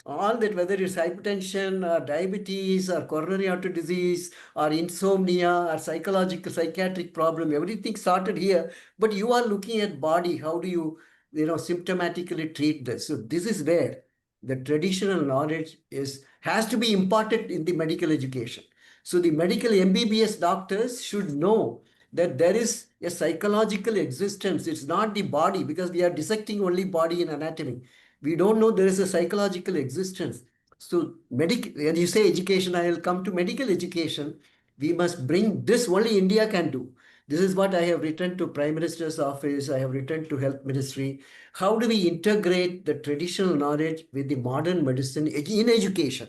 All that, whether it's hypertension or diabetes or coronary artery disease or insomnia or psychological, psychiatric problem, everything started here. But you are looking at body. How do you, symptomatically treat this? So this is where the traditional knowledge has to be imparted in the medical education. So the medical MBBS doctors should know that there is a psychological existence. It's not the body, because we are dissecting only body and anatomy. We don't know there is a psychological existence. So when you say education, I will come to medical education. We must bring this, only India can do. This is what I have written to Prime Minister's office. I have written to Health Ministry. How do we integrate the traditional knowledge with the modern medicine in education,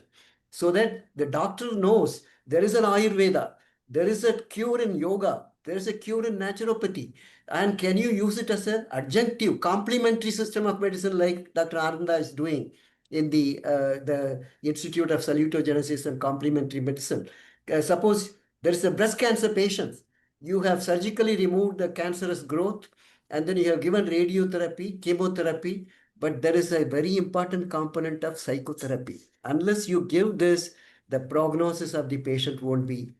so that the doctor knows there is an Ayurveda, there is a cure in yoga, there is a cure in naturopathy. And can you use it as an adjunctive, complementary system of medicine like Dr. Ananda is doing in the Institute of Salutogenesis and Complementary Medicine? Suppose there is a breast cancer patient. You have surgically removed the cancerous growth, and then you have given radiotherapy, chemotherapy, but there is a very important component of psychotherapy. Unless you give this, the prognosis of the patient won't be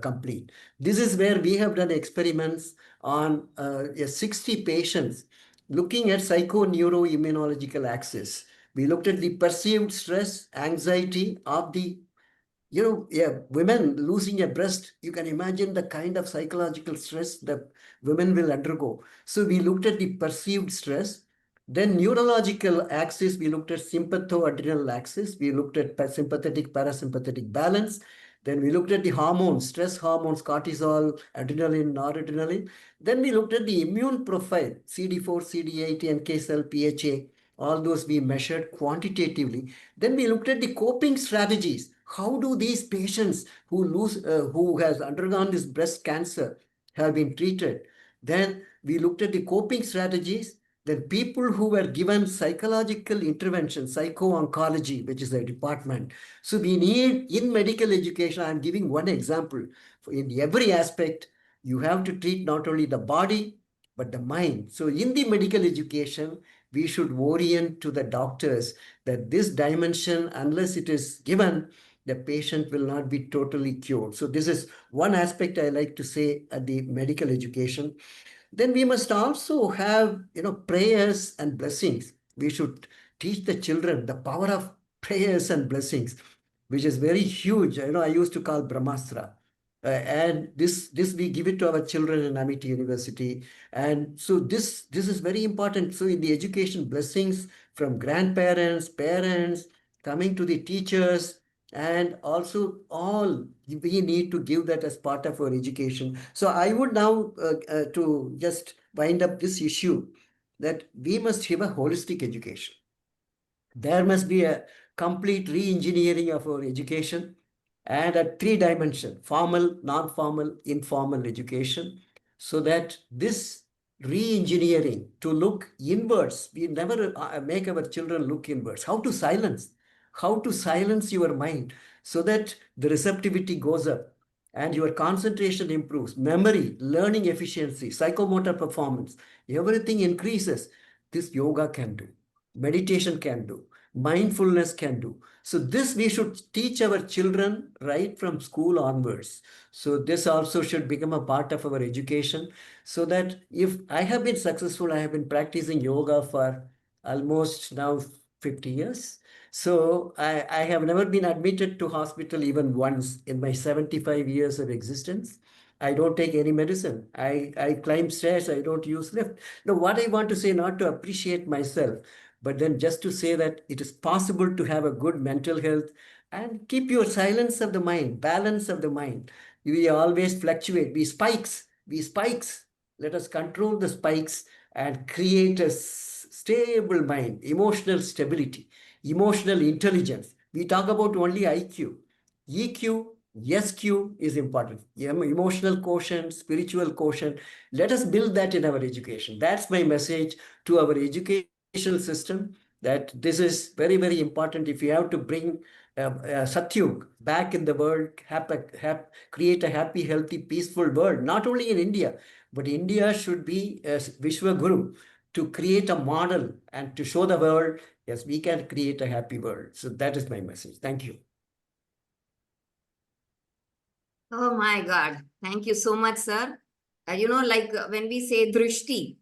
complete. This is where we have done experiments on 60 patients looking at psychoneuroimmunological axis. We looked at the perceived stress, anxiety of the women losing a breast, you can imagine the kind of psychological stress that women will undergo. So we looked at the perceived stress. Then neurological axis, we looked at sympatho-adrenal axis. We looked at sympathetic, parasympathetic balance. Then we looked at the hormones, stress hormones, cortisol, adrenaline, noradrenaline. Then we looked at the immune profile, CD4, CD8, NK cell, PHA. All those we measured quantitatively. Then we looked at the coping strategies. How do these patients who has undergone this breast cancer have been treated? Then we looked at the coping strategies. Then people who were given psychological intervention, psycho-oncology, which is a department. So we need in medical education, I'm giving one example. In every aspect, you have to treat not only the body, but the mind. So in the medical education, we should orient to the doctors that this dimension, unless it is given, the patient will not be totally cured. So this is one aspect I like to say at the medical education. Then we must also have, prayers and blessings. We should teach the children the power of prayers and blessings, which is very huge. I used to call Brahmastra. And this we give it to our children in Amity University. And so this is very important. So in the education, blessings from grandparents, parents, coming to the teachers, and also all we need to give that as part of our education. So I would now to just wind up this issue that we must have a holistic education. There must be a complete re-engineering of our education and a three-dimension, formal, non-formal, informal education, so that this re-engineering to look inwards, we never make our children look inwards. How to silence your mind so that the receptivity goes up and your concentration improves, memory, learning efficiency, psychomotor performance, everything increases. This yoga can do, meditation can do, mindfulness can do. So this we should teach our children right from school onwards. So this also should become a part of our education, so that if I have been successful, I have been practicing yoga for almost now 50 years. So I have never been admitted to hospital even once in my 75 years of existence. I don't take any medicine. I climb stairs. I don't use lift. Now, what I want to say, not to appreciate myself, but then just to say that it is possible to have a good mental health and keep your silence of the mind, balance of the mind. We always fluctuate. We spikes. Let us control the spikes and create a stable mind, emotional stability, emotional intelligence. We talk about only IQ. EQ, SQ is important. Emotional quotient, spiritual quotient. Let us build that in our education. That's my message to our educational system, that this is very, very important. If you have to bring Satyug back in the world, create a happy, healthy, peaceful world, not only in India, but India should be a Vishwa Guru to create a model and to show the world, yes, we can create a happy world. So that is my message. Thank you. Oh my God. Thank you so much, sir. When we say drishti,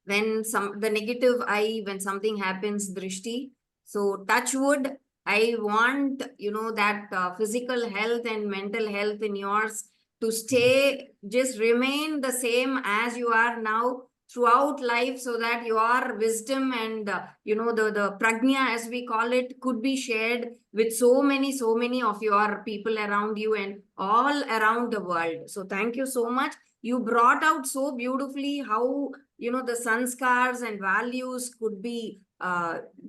when the negative eye, when something happens, drishti. So touch wood, I want, that physical health and mental health in yours to stay, just remain the same as you are now throughout life, so that your wisdom and, the prajna, as we call it, could be shared with so many of your people around you and all around the world. So thank you so much. You brought out so beautifully how, the sanskars and values could be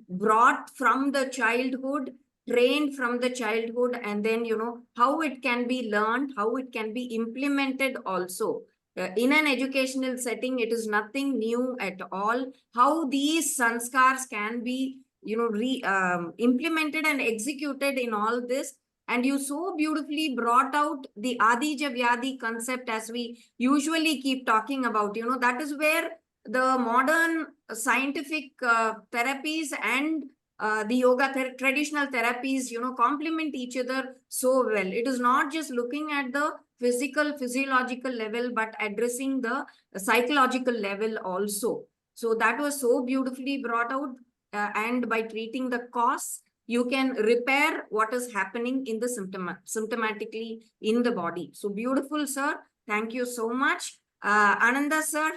brought from the childhood, trained from the childhood, and then, how it can be learned, how it can be implemented also. In an educational setting, it is nothing new at all. How these sanskars can be, implemented and executed in all this. And you so beautifully brought out the Adija Vyadi concept, as we usually keep talking about. That is where the modern scientific therapies and the yoga traditional therapies, complement each other so well. It is not just looking at the physiological level, but addressing the psychological level also. So that was so beautifully brought out. And by treating the cause, you can repair what is happening in the symptomatically in the body. So beautiful, sir. Thank you so much. Ananda, sir.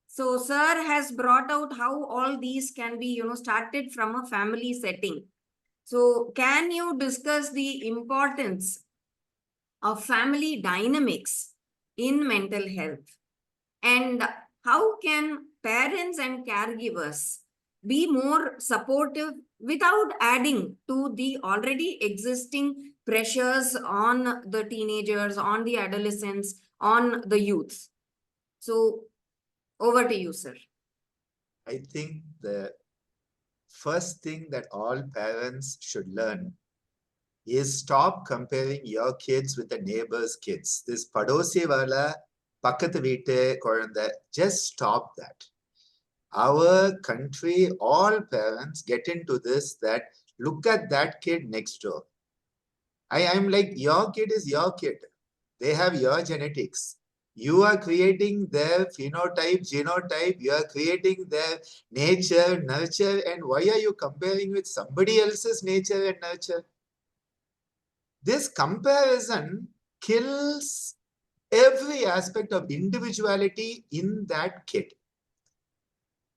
So sir has brought out how all these can be, started from a family setting. So can you discuss the importance of family dynamics in mental health? And how can parents and caregivers be more supportive without adding to the already existing pressures on the teenagers, on the adolescents, on the youth? So over to you, sir. I think the first thing that all parents should learn is stop comparing your kids with the neighbor's kids. This padosi wala, pakathu veetu kolanda, just stop that. Our country, all parents get into this that look at that kid next door. I'm like, your kid is your kid. They have your genetics. You are creating their phenotype, genotype. You are creating their nature, nurture. And why are you comparing with somebody else's nature and nurture? This comparison kills every aspect of individuality in that kid.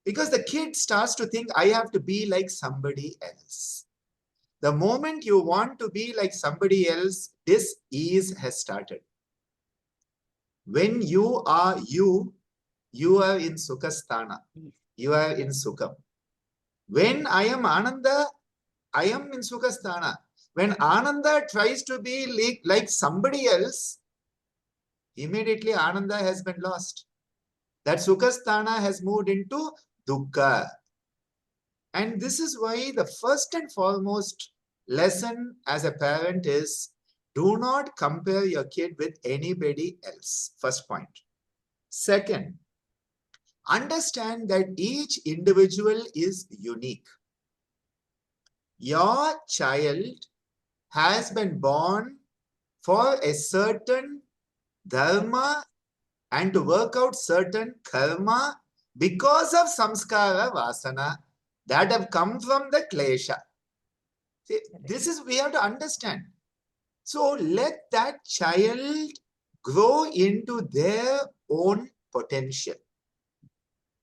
Because the kid starts to think, I have to be like somebody else. The moment you want to be like somebody else, dis-ease has started. When you are you are in Sukhasthana. You are in Sukham. When I am Ananda, I am in Sukhasthana. When Ananda tries to be like somebody else, immediately Ananda has been lost. That Sukhasthana has moved into Dukkha. And this is why the first and foremost lesson as a parent is, do not compare your kid with anybody else. First point. Second, understand that each individual is unique. Your child has been born for a certain dharma and to work out certain karma because of samskara vasana that have come from the klesha. See, this is, we have to understand. So let that child grow into their own potential.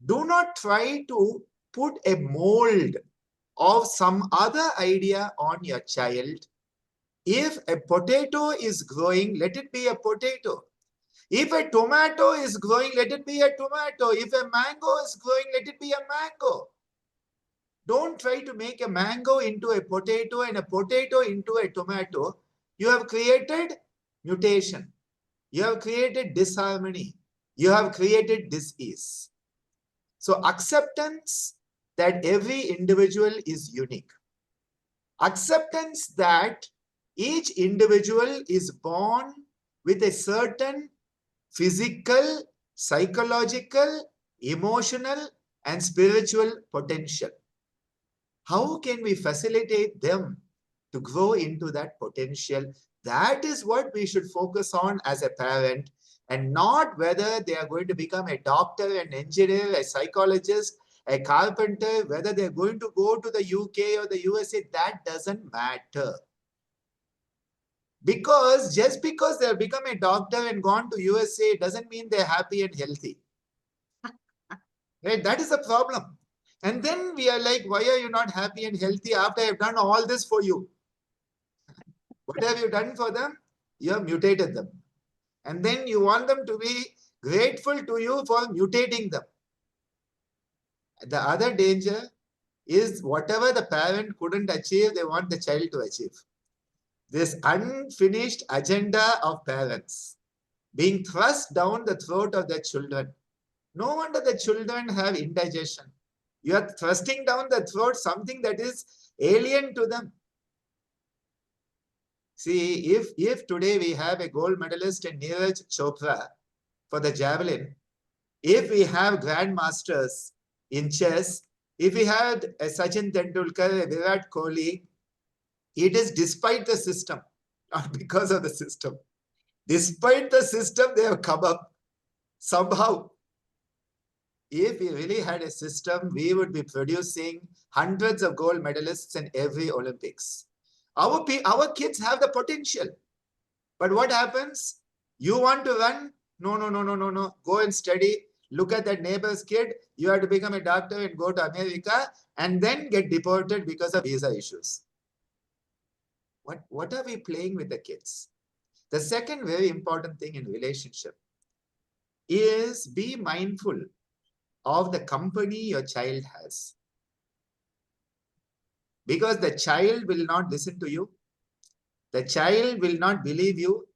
Do not try to put a mold of some other idea on your child. If a potato is growing, let it be a potato. If a tomato is growing, let it be a tomato. If a mango is growing, let it be a mango. Don't try to make a mango into a potato and a potato into a tomato. You have created mutation. You have created disharmony. You have created dis-ease. So acceptance that every individual is unique. Acceptance that each individual is born with a certain physical, psychological, emotional, and spiritual potential. How can we facilitate them to grow into that potential? That is what we should focus on as a parent, and not whether they are going to become a doctor, an engineer, a psychologist, a carpenter, whether they're going to go to the UK or the USA. That doesn't matter. Because just because they have become a doctor and gone to USA doesn't mean they're happy and healthy. Right? That is the problem. And then we are like, why are you not happy and healthy after I have done all this for you? What have you done for them? You have mutated them. And then you want them to be grateful to you for mutating them. The other danger is whatever the parent couldn't achieve, they want the child to achieve. This unfinished agenda of parents being thrust down the throat of their children. No wonder the children have indigestion. You are thrusting down the throat something that is alien to them. See, if today we have a gold medalist in Neeraj Chopra for the javelin, if we have grandmasters in chess, if we had a Sachin Tendulkar, a Virat Kohli, it is despite the system, not because of the system. Despite the system, they have come up somehow. If we really had a system, we would be producing hundreds of gold medalists in every Olympics. Our kids have the potential. But what happens? You want to run? No, no, no, no, no, no. Go and study. Look at that neighbor's kid. You have to become a doctor and go to America and then get deported because of visa issues. What are we playing with the kids? The second very important thing in relationship is be mindful of the company your child has. Because the child will not listen to you. The child will not believe you.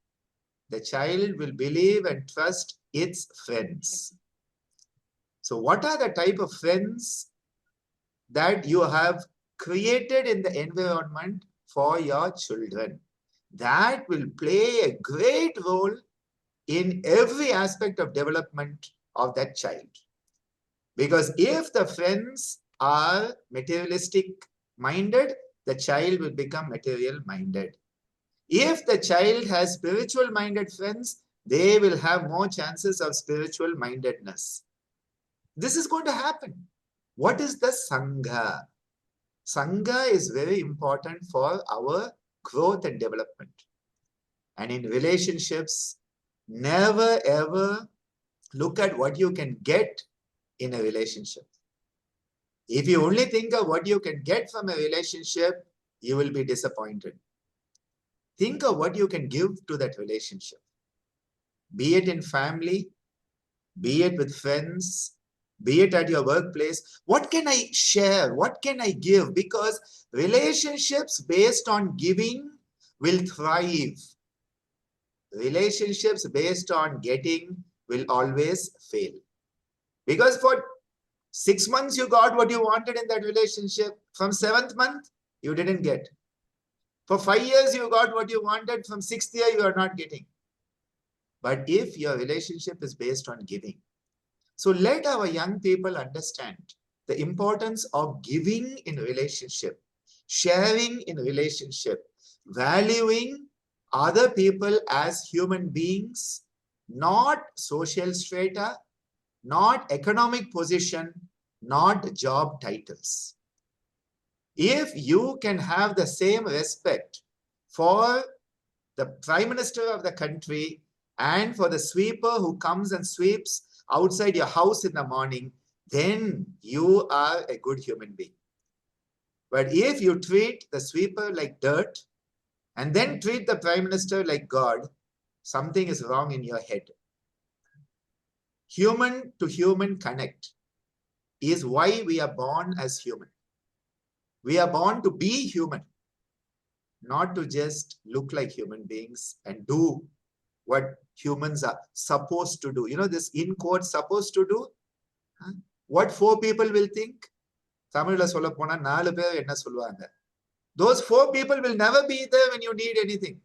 The child will believe and trust its friends. So what are the type of friends that you have created in the environment for your children? That will play a great role in every aspect of development of that child. Because if the friends are materialistic minded, the child will become material minded. If the child has spiritual minded friends, they will have more chances of spiritual mindedness. This is going to happen. What is the Sangha? Sangha is very important for our growth and development. And in relationships, never ever look at what you can get in a relationship. If you only think of what you can get from a relationship, you will be disappointed. Think of what you can give to that relationship. Be it in family, be it with friends, be it at your workplace. What can I share? What can I give? Because relationships based on giving will thrive. Relationships based on getting will always fail. Because for 6 months you got what you wanted in that relationship. From 7th month, you didn't get. For 5 years, you got what you wanted. From 6th year, you are not getting. But if your relationship is based on giving, so let our young people understand the importance of giving in relationship, sharing in relationship, valuing other people as human beings, not social strata, not economic position, not job titles. If you can have the same respect for the Prime Minister of the country and for the sweeper who comes and sweeps outside your house in the morning, then you are a good human being. But if you treat the sweeper like dirt and then treat the Prime Minister like God, something is wrong in your head. Human to human connect is why we are born as human. We are born to be human, not to just look like human beings and do what humans are supposed to do. You know, this in quote, supposed to do. What 4 people will think? Tamil solla pona 4 பேர் என்ன சொல்லுவாங்க? Those 4 people will never be there when you need anything.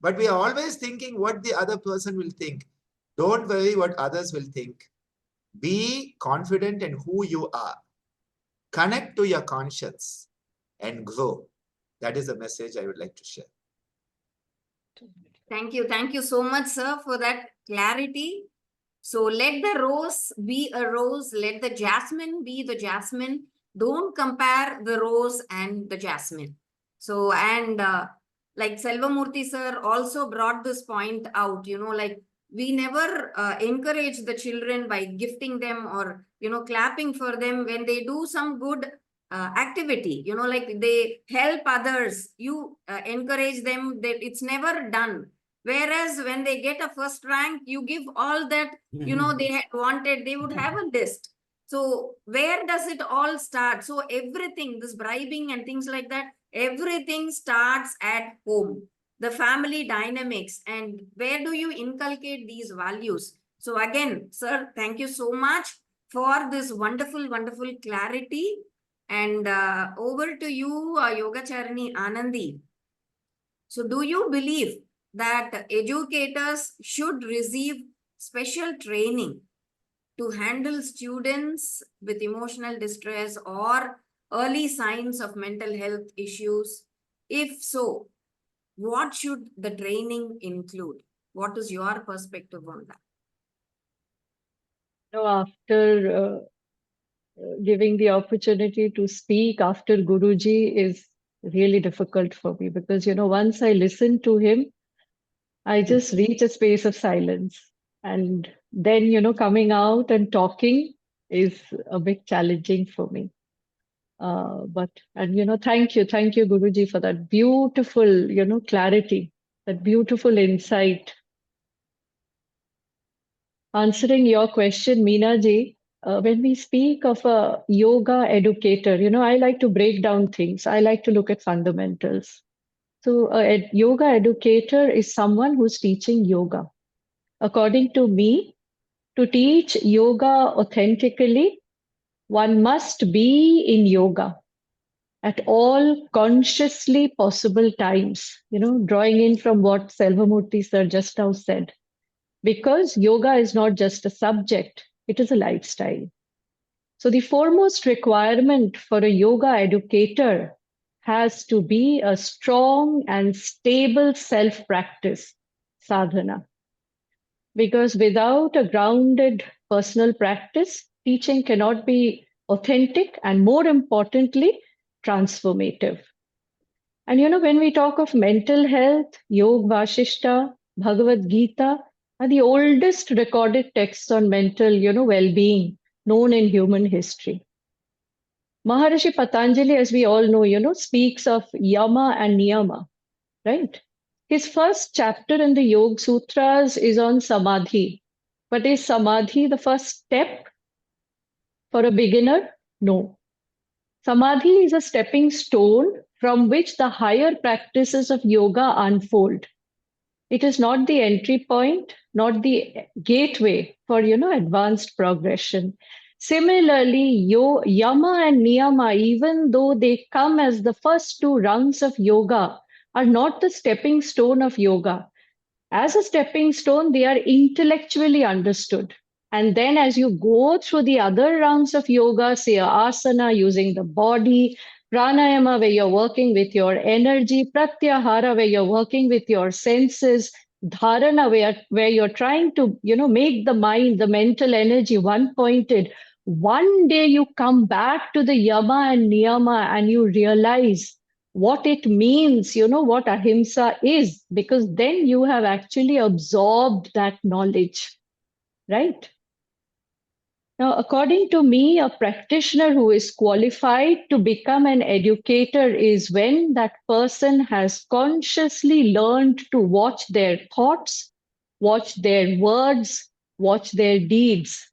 But we are always thinking what the other person will think. Don't worry what others will think. Be confident in who you are. Connect to your conscience and grow. That is the message I would like to share. Thank you. Thank you so much, sir, for that clarity. So let the rose be a rose. Let the jasmine be the jasmine. Don't compare the rose and the jasmine. So, and like Selvamurthy sir also brought this point out, you know, like we never encourage the children by gifting them or, you know, clapping for them when they do some good activity, you know, like they help others. You encourage them, that it's never done. Whereas when they get a first rank, you give all that, you know, they had wanted, they would have a list. So where does it all start? So everything, this bribing and things like that, everything starts at home, the family dynamics. And where do you inculcate these values? So again, sir, thank you so much for this wonderful, wonderful clarity. And over to you, Yogacharini Anandhi. So do you believe that educators should receive special training to handle students with emotional distress or early signs of mental health issues? If so, what should the training include? What is your perspective on that? after giving the opportunity to speak after Guruji is really difficult for me because, once I listen to him, I just reach a space of silence. And then, coming out and talking is a bit challenging for me. Thank you, Guruji, for that beautiful, clarity, that beautiful insight. Answering your question, Meena ji, when we speak of a yoga educator, I like to break down things. I like to look at fundamentals. So a yoga educator is someone who's teaching yoga. According to me, to teach yoga authentically, one must be in yoga at all consciously possible times, drawing in from what Selvamurthy sir just now said. Because yoga is not just a subject, it is a lifestyle. So the foremost requirement for a yoga educator has to be a strong and stable self-practice, sadhana. Because without a grounded personal practice, teaching cannot be authentic and, more importantly, transformative. And when we talk of mental health, Yog Vashishta, Bhagavad Gita are the oldest recorded texts on mental, well-being known in human history. Maharishi Patanjali, as we all know, speaks of yama and niyama, right? His first chapter in the Yoga Sutras is on samadhi. But is samadhi the first step for a beginner? No. Samadhi is a stepping stone from which the higher practices of yoga unfold. It is not the entry point, not the gateway for, advanced progression. Similarly, yama and niyama, even though they come as the first two rungs of yoga, are not the stepping stone of yoga. As a stepping stone, they are intellectually understood. And then as you go through the other rounds of yoga, say asana, using the body, pranayama, where you're working with your energy, pratyahara, where you're working with your senses, dharana, where you're trying to, make the mind, the mental energy one-pointed. One day you come back to the yama and niyama and you realize what it means, what ahimsa is, because then you have actually absorbed that knowledge, right? Now, according to me, a practitioner who is qualified to become an educator is when that person has consciously learned to watch their thoughts, watch their words, watch their deeds,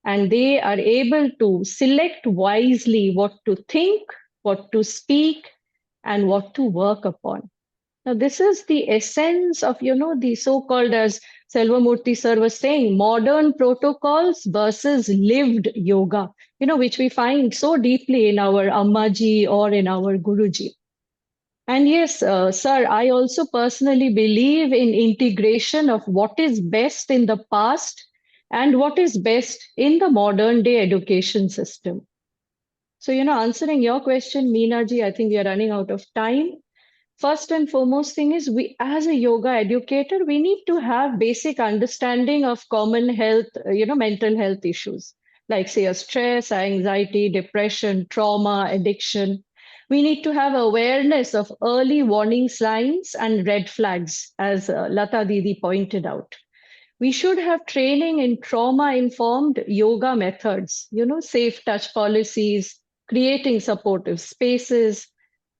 and they are able to select wisely what to think, what to speak, and what to work upon. Now, this is the essence of, the so-called, as Selvamurthy sir was saying, modern protocols versus lived yoga, which we find so deeply in our Ammaji or in our Guruji. And yes, sir, I also personally believe in integration of what is best in the past and what is best in the modern day education system. So, answering your question, Meena ji, I think we are running out of time. First and foremost thing is, we, as a yoga educator, we need to have basic understanding of common health, mental health issues, like say stress, anxiety, depression, trauma, addiction. We need to have awareness of early warning signs and red flags, as Latha Didi pointed out. We should have training in trauma-informed yoga methods, safe touch policies, creating supportive spaces,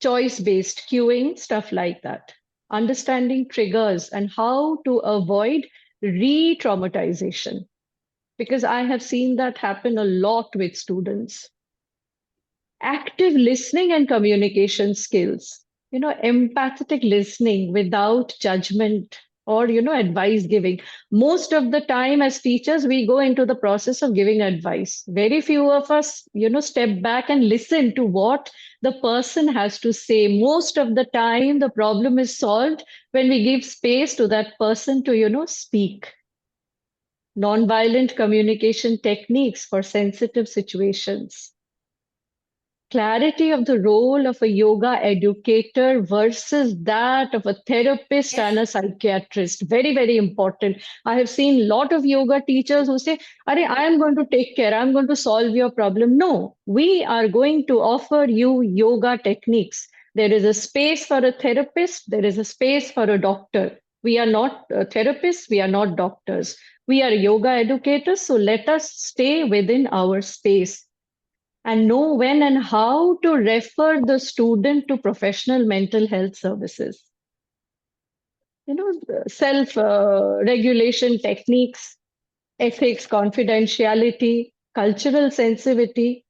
choice-based cueing, stuff like that. Understanding triggers and how to avoid re-traumatization. Because I have seen that happen a lot with students. Active listening and communication skills, empathetic listening without judgment or, advice giving. Most of the time as teachers, we go into the process of giving advice. Very few of us, step back and listen to what the person has to say. Most of the time, the problem is solved when we give space to that person to, speak. Nonviolent communication techniques for sensitive situations. clarity of the role of a yoga educator versus that of a therapist and a psychiatrist. Very, very important. I have seen a lot of yoga teachers who say, "Arey, I am going to take care, I'm going to solve your problem." No, we are going to offer you yoga techniques. There is a space for a therapist, there is a space for a doctor. We are not therapists, we are not doctors. We are yoga educators, so let us stay within our space and know when and how to refer the student to professional mental health services. Self regulation techniques, ethics, confidentiality, cultural sensitivity,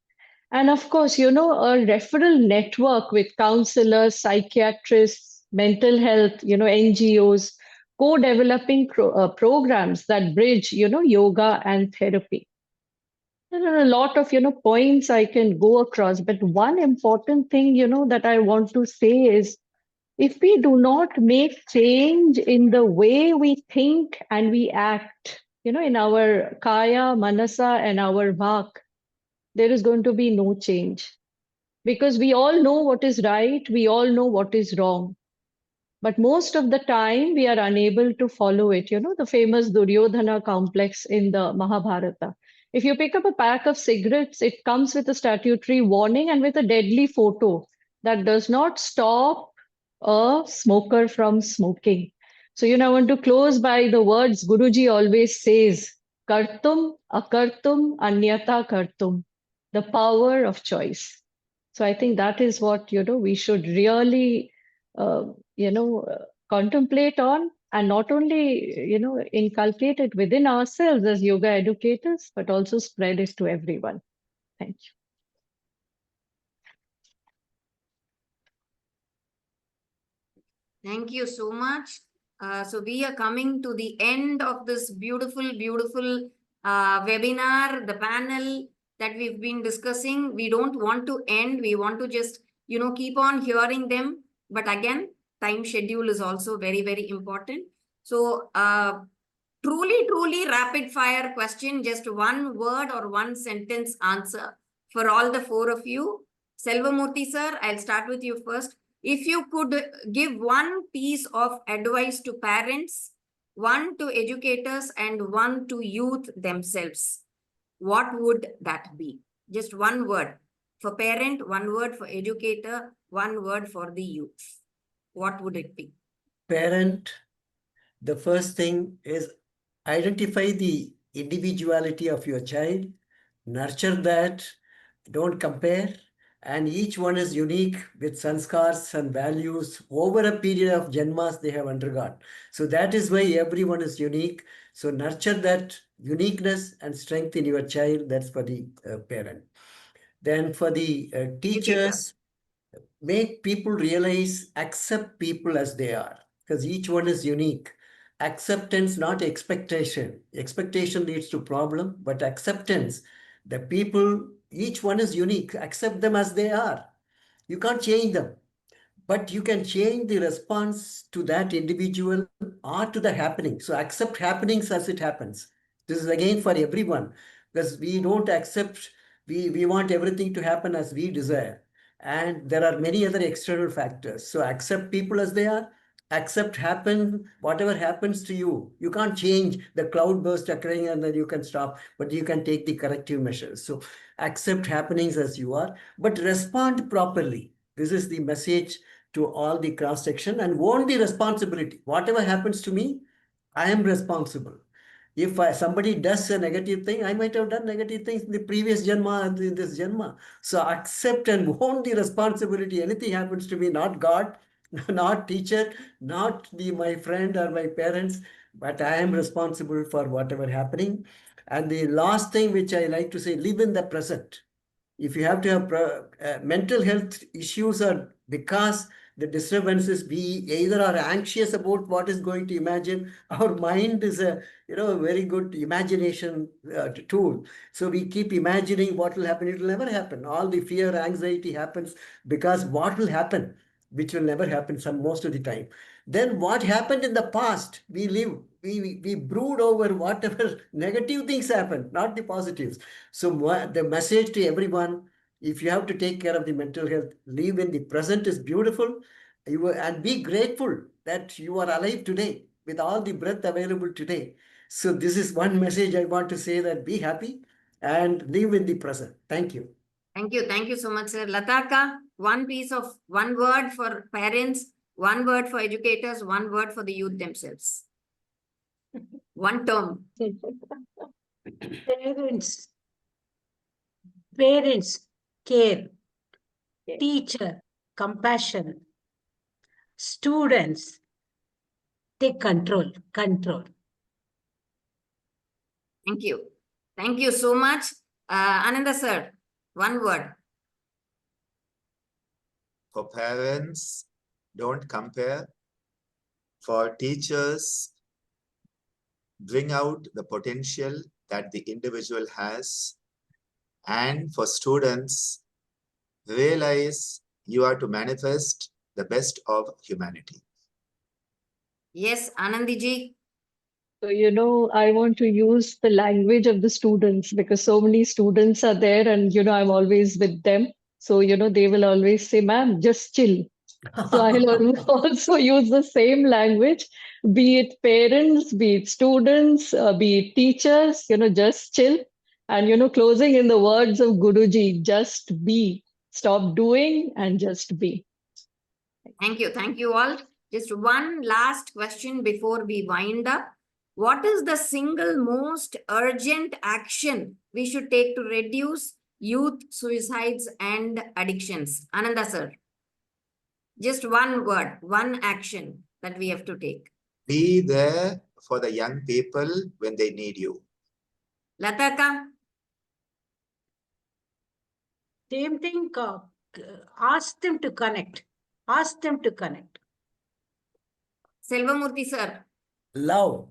and of course, a referral network with counselors, psychiatrists, mental health, NGOs, co-developing programs that bridge, yoga and therapy. There are a lot of, points I can go across, but one important thing, that I want to say is if we do not make change in the way we think and we act, in our kaya, manasa, and our vak, there is going to be no change. Because we all know what is right, we all know what is wrong. But most of the time, we are unable to follow it. The famous Duryodhana complex in the Mahabharata. If you pick up a pack of cigarettes, it comes with a statutory warning and with a deadly photo that does not stop a smoker from smoking. So, I want to close by the words Guruji always says, Kartum, Akartum, Anyata Kartum, the power of choice. So I think that is what, we should really contemplate on, and not only, inculcate it within ourselves as yoga educators, but also spread it to everyone. Thank you. Thank you so much. So we are coming to the end of this beautiful, beautiful webinar, the panel that we've been discussing. We don't want to end. We want to just, keep on hearing them. But again, time schedule is also very, very important. So truly, truly rapid fire question, just one word or one sentence answer for all the four of you. Selvamurthy sir, I'll start with you first. If you could give one piece of advice to parents, one to educators, and one to youth themselves, what would that be? Just one word for parent, one word for educator, one word for the youth. What would it be? Parent, the first thing is identify the individuality of your child, nurture that, don't compare, and each one is unique with sanskars and values over a period of janmas they have undergone. So that is why everyone is unique. So nurture that uniqueness and strength in your child. That's for the parent. Then for the teachers, make people realize, accept people as they are, because each one is unique. Acceptance, not expectation. Expectation leads to problem, but acceptance, the people, each one is unique. Accept them as they are. You can't change them, but you can change the response to that individual or to the happening. So accept happenings as it happens. This is again for everyone, because we don't accept, we want everything to happen as we desire. And there are many other external factors. So accept people as they are, accept whatever happens to you. You can't change the cloud burst occurring and then you can stop, but you can take the corrective measures. So accept happenings as you are, but respond properly. This is the message to all the cross section, and own the responsibility. Whatever happens to me, I am responsible. If somebody does a negative thing, I might have done negative things in the previous janma and in this janma. So accept and own the responsibility. Anything happens to me, not God, not teacher, not my friend or my parents, but I am responsible for whatever happening. And the last thing which I like to say, live in the present. If you have to have mental health issues, are because the disturbances, we either are anxious about what is going to imagine. Our mind is a very good imagination tool. So we keep imagining what will happen. It will never happen. All the fear, anxiety happens because what will happen, which will never happen most of the time. Then what happened in the past, we brood over whatever negative things happen, not the positives. So the message to everyone, If you have to take care of the mental health, live in the present is beautiful. And be grateful that you are alive today with all the breath available today. So this is one message I want to say, that be happy and live in the present. Thank you. Thank you. Thank you so much, sir. Lataka, one word for parents, one word for educators, one word for the youth themselves. One term. Parents, parents, care. Yes. Teacher, compassion. Students, take control. Thank you. Thank you so much. Ananda sir, one word. For parents, don't compare. For teachers, bring out the potential that the individual has. And for students, realize you are to manifest the best of humanity. Yes, Anandhi ji. So, I want to use the language of the students because so many students are there and, I'm always with them. So, they will always say, ma'am, just chill. So I'll also use the same language, be it parents, be it students, be it teachers, just chill. And, closing in the words of Guruji, just be. Stop doing and just be. Thank you. Thank you all. Just one last question before we wind up. What is the single most urgent action we should take to reduce youth suicides and addictions? Ananda sir. Just one word, one action that we have to take. Be there for the young people when they need you. Lataka. Same thing, ask them to connect. Ask them to connect. Selvamurthy sir. Love.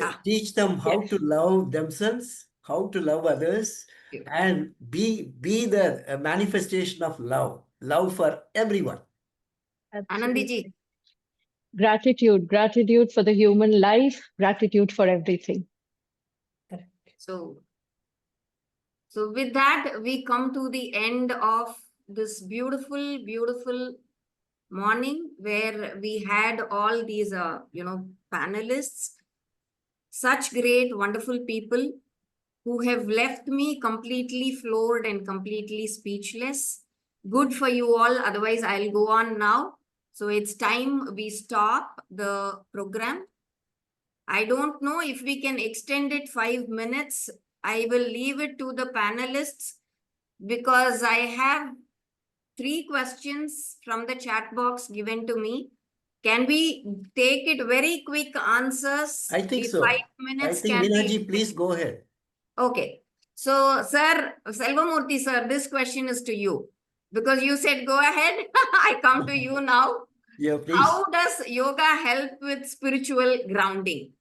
Ah. Teach them how to love themselves, how to love others, and be the manifestation of love for everyone. Anandhi ji. Gratitude for the human life, gratitude for everything. So with that, we come to the end of this beautiful, beautiful morning where we had all these, panelists, such great, wonderful people who have left me completely floored and completely speechless. Good for you all. Otherwise, I'll go on now. So it's time we stop the program. I don't know if we can extend it 5 minutes. I will leave it to the panelists because I have 3 questions from the chat box given to me. Can we take it very quick answers? I think so. 5 minutes. I think Meena ji, please go ahead. Okay. So, sir, Selvamurthy, sir, this question is to you. Because you said go ahead, I come to you now. Yeah, please. How does yoga help with spiritual grounding?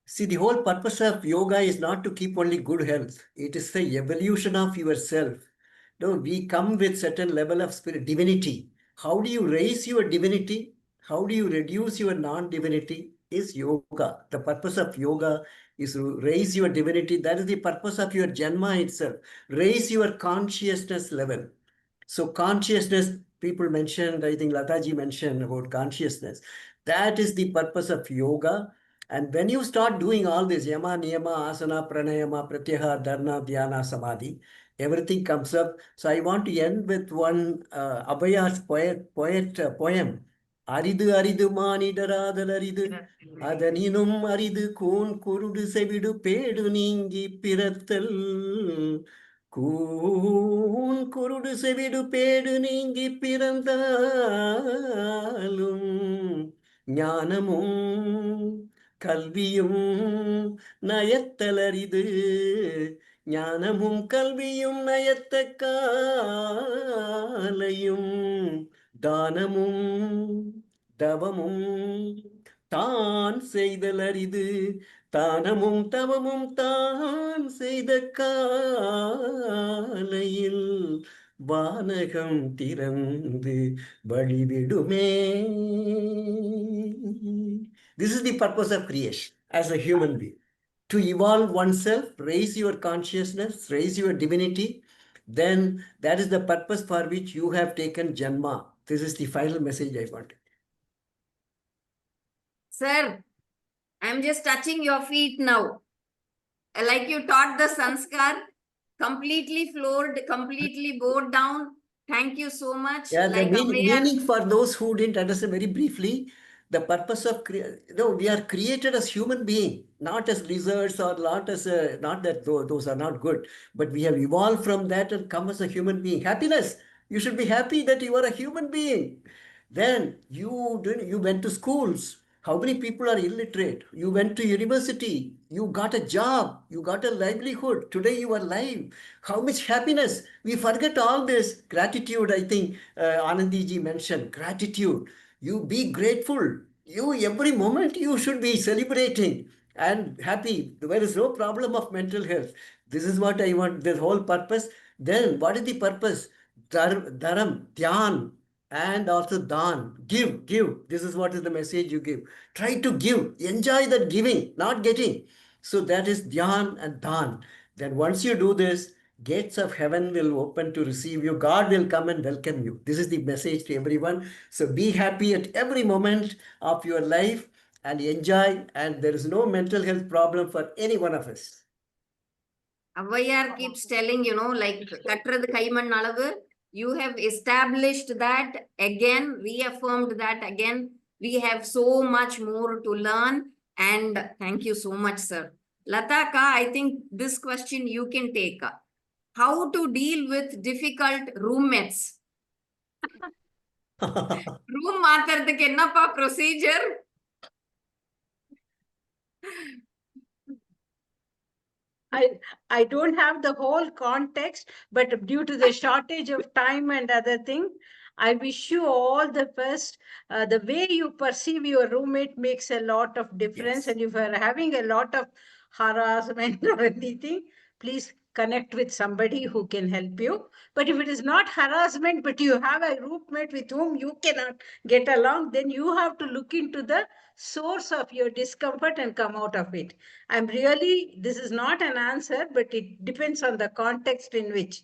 See, the whole purpose of yoga is not to keep only good health. It is the evolution of yourself. No, we come with certain level of spirit, divinity. How do you raise your divinity? How do you reduce your non-divinity? Is yoga. The purpose of yoga is to raise your divinity. That is the purpose of your Janma itself. Raise your consciousness level. So consciousness, people mentioned, I think Latha mentioned about consciousness. That is the purpose of yoga. And when you start doing all this, yama, niyama, asana, pranayama, pratyahara, dharana, dhyana, samadhi, everything comes up. So I want to end with one Abhay's poem. Aridu aridu மானிடராதல் அரிது அதனினும் அரிது cone குருடு செவிடு pad நீங்கி பிறத்தல் கூன் குருடு செவிடு pad நீங்கி பிறந்தாலும் ஞானமும் கல்வியும் நயத்தலரிது ஞானமும் கல்வியும் நயத்த காலையும் தானமும் தவமும் தான் செய்தல் அரிது தானமும் தவமும் தான் செய்த காலையில் வானகம் திறந்து வழிவிடுமே. This is the purpose of creation as a human being. To evolve oneself, raise your consciousness, raise your divinity, then that is the purpose for which you have taken Janma. This is the final message I wanted. Sir, I'm just touching your feet now. Like you taught the sanskar, completely floored, completely bowed down. Thank you so much. Yeah, the Like meaning for those who didn't understand very briefly, the purpose of we are created as human being, not as lizards or not as not that those are not good, but we have evolved from that and come as a human being. Happiness. You should be happy that you are a human being. Then you went to schools. How many people are illiterate? You went to university. You got a job. You got a livelihood. Today you are alive. How much happiness. We forget all this. Gratitude, I think Anandhi ji mentioned. Gratitude. You be grateful. You every moment you should be celebrating and happy. There is no problem of mental health. This is what I want. This whole purpose. Then what is the purpose? Dharam, dhyan, and also dan. Give. This is what is the message you give. Try to give. Enjoy that giving, not getting. So that is dhyan and dan. Then once you do this, gates of heaven will open to receive you. God will come and welcome you. This is the message to everyone. So be happy at every moment of your life and enjoy. And there is no mental health problem for any one of us. Avayar keeps telling, like kattradu kaiman alavu. You have established that again, reaffirmed that again. We have so much more to learn. And thank you so much, sir. Latha ka, I think this question you can take. How to deal with difficult roommates? Room maatradhukku ennappa procedure? I don't have the whole context, but due to the shortage of time and other thing, I wish you all the best. The way you perceive your roommate makes a lot of difference. Yes. And if you are having a lot of harassment or anything, please connect with somebody who can help you. But if it is not harassment, but you have a roommate with whom you cannot get along, then you have to look into the source of your discomfort and come out of it. This is not an answer, but it depends on the context in which.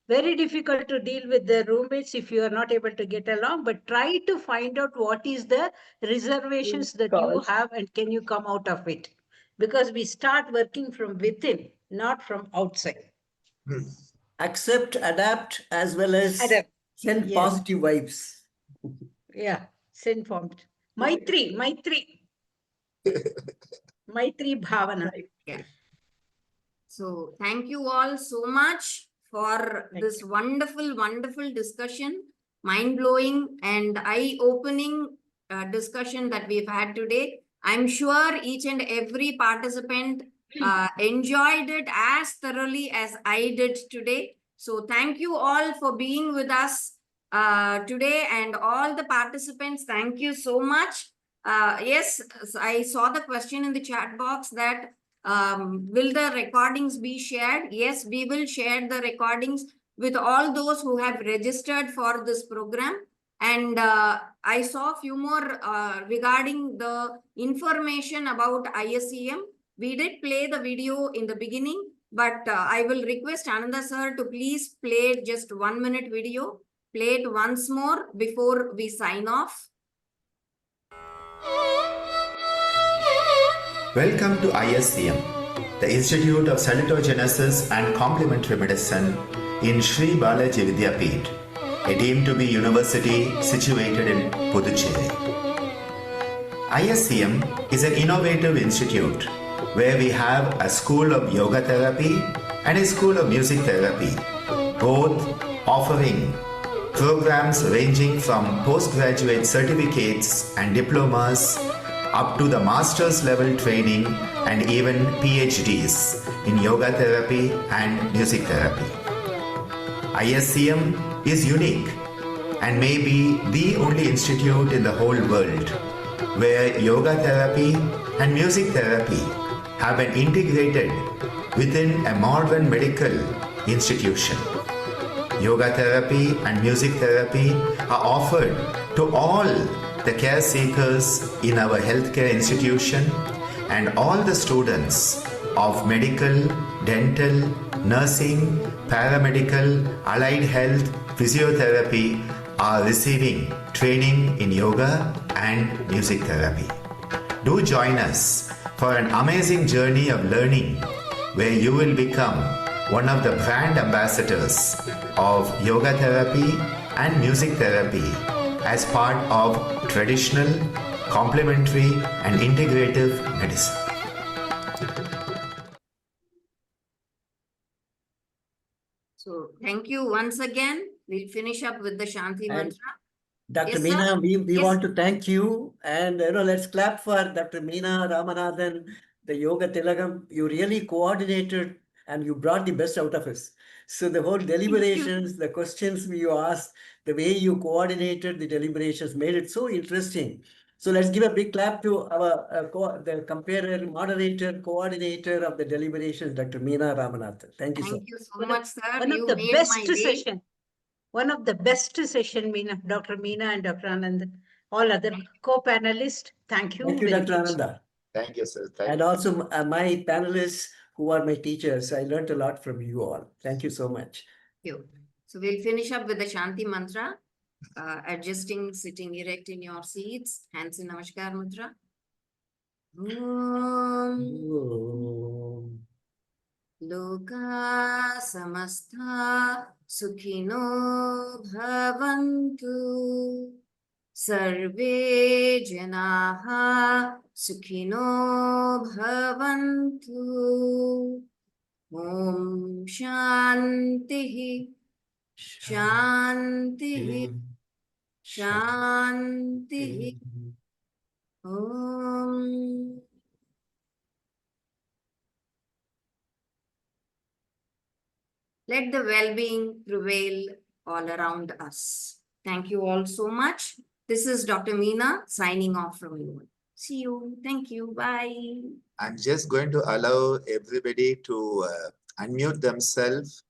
Very difficult to deal with the roommates if you are not able to get along, but try to find out what is the reservations that you have and can you come out of it. Because we start working from within, not from outside. Accept, adapt, as well as send positive vibes. Yeah, send formed. Maitri Bhavana. Yeah. So thank you all so much for this wonderful, wonderful discussion, mind-blowing and eye-opening discussion that we've had today. I'm sure each and every participant enjoyed it as thoroughly as I did today. So thank you all for being with us today, and all the participants, thank you so much. Yes, I saw the question in the chat box that will the recordings be shared? Yes, we will share the recordings with all those who have registered for this program. And I saw a few more regarding the information about ISCM. We did play the video in the beginning, but I will request Ananda sir to please play just 1 minute video. Play it once more before we sign off. Welcome to ISCM, the Institute of Salutagenesis and Complementary Medicine in Sri Balayogi Vidyapith, a deemed to be university situated in Puducherry. ISCM is an innovative institute where we have a school of yoga therapy and a school of music therapy, both offering programs ranging from postgraduate certificates and diplomas up to the master's level training and even PhDs in yoga therapy and music therapy. ISCM is unique and may be the only institute in the whole world where yoga therapy and music therapy have been integrated within a modern medical institution. Yoga therapy and music therapy are offered to all the care seekers in our healthcare institution and all the students of medical, dental, nursing, paramedical, allied health, physiotherapy are receiving training in yoga and music therapy. Do join us for an amazing journey of learning where you will become one of the brand ambassadors of yoga therapy and music therapy as part of traditional, complementary and integrative medicine. So thank you once again. We'll finish up with the Shanti And mantra. Dr. Yes, sir. Meena, we Yes. want to thank you, and let's clap for Dr. Meena, Ramanathan, the Yoga Thilakam. You really coordinated and you brought the best out of us. So the whole deliberations, the questions you asked, the way you coordinated the deliberations made it so interesting. So let's give a big clap to our the comparer, moderator, coordinator of the deliberations, Dr. Meena Ramanathan. Thank you so much. Thank you so much, sir. One of You the made best my day. session. One of the best session, Meena, Dr. Meena and Dr. Anand, all other co-panelists. Thank you. Thank you, very Dr. much. Ananda. Thank you, sir. Thank And also my panelists who are my teachers. I learned a lot from you all. Thank you so much. you. So we'll finish up with the Shanti mantra. Adjusting, sitting erect in your seats. Hands in Namaskar Mudra. Om Om. Loka samastha sukhino bhavantu. Sarve janaha sukhino bhavantu. Om Shantihi Shantihi Shantihi Om. Let the well-being prevail all around us. Thank you all so much. This is Dr. Meena signing off from you. See you. Thank you. Bye. I'm just going to allow everybody to unmute themselves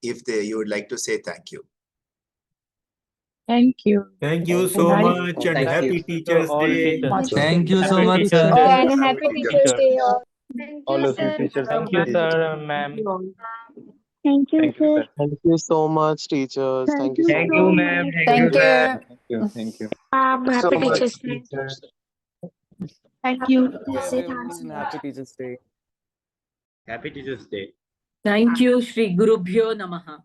if you would like to say thank you. Thank you. Thank you And so I- much and Thank happy you. Teachers All Day. teachers. Thank you so Happy much, Teachers sir. Day. and happy Teachers Day all. Thank All you, of you sir. teachers. Thank Thank you, sir, Thank ma'am. you all. Thank you, Thank you, sir. sir. Thank you so much, teachers. Thank you so Thank much. you, ma'am. Thank you. Thank you. Thank you. So Happy much, Teachers Day. teachers. Thank you. Everyone, happy Teachers Day. Happy Teachers Day. Thank you, Shri Gurubhyo Namaha.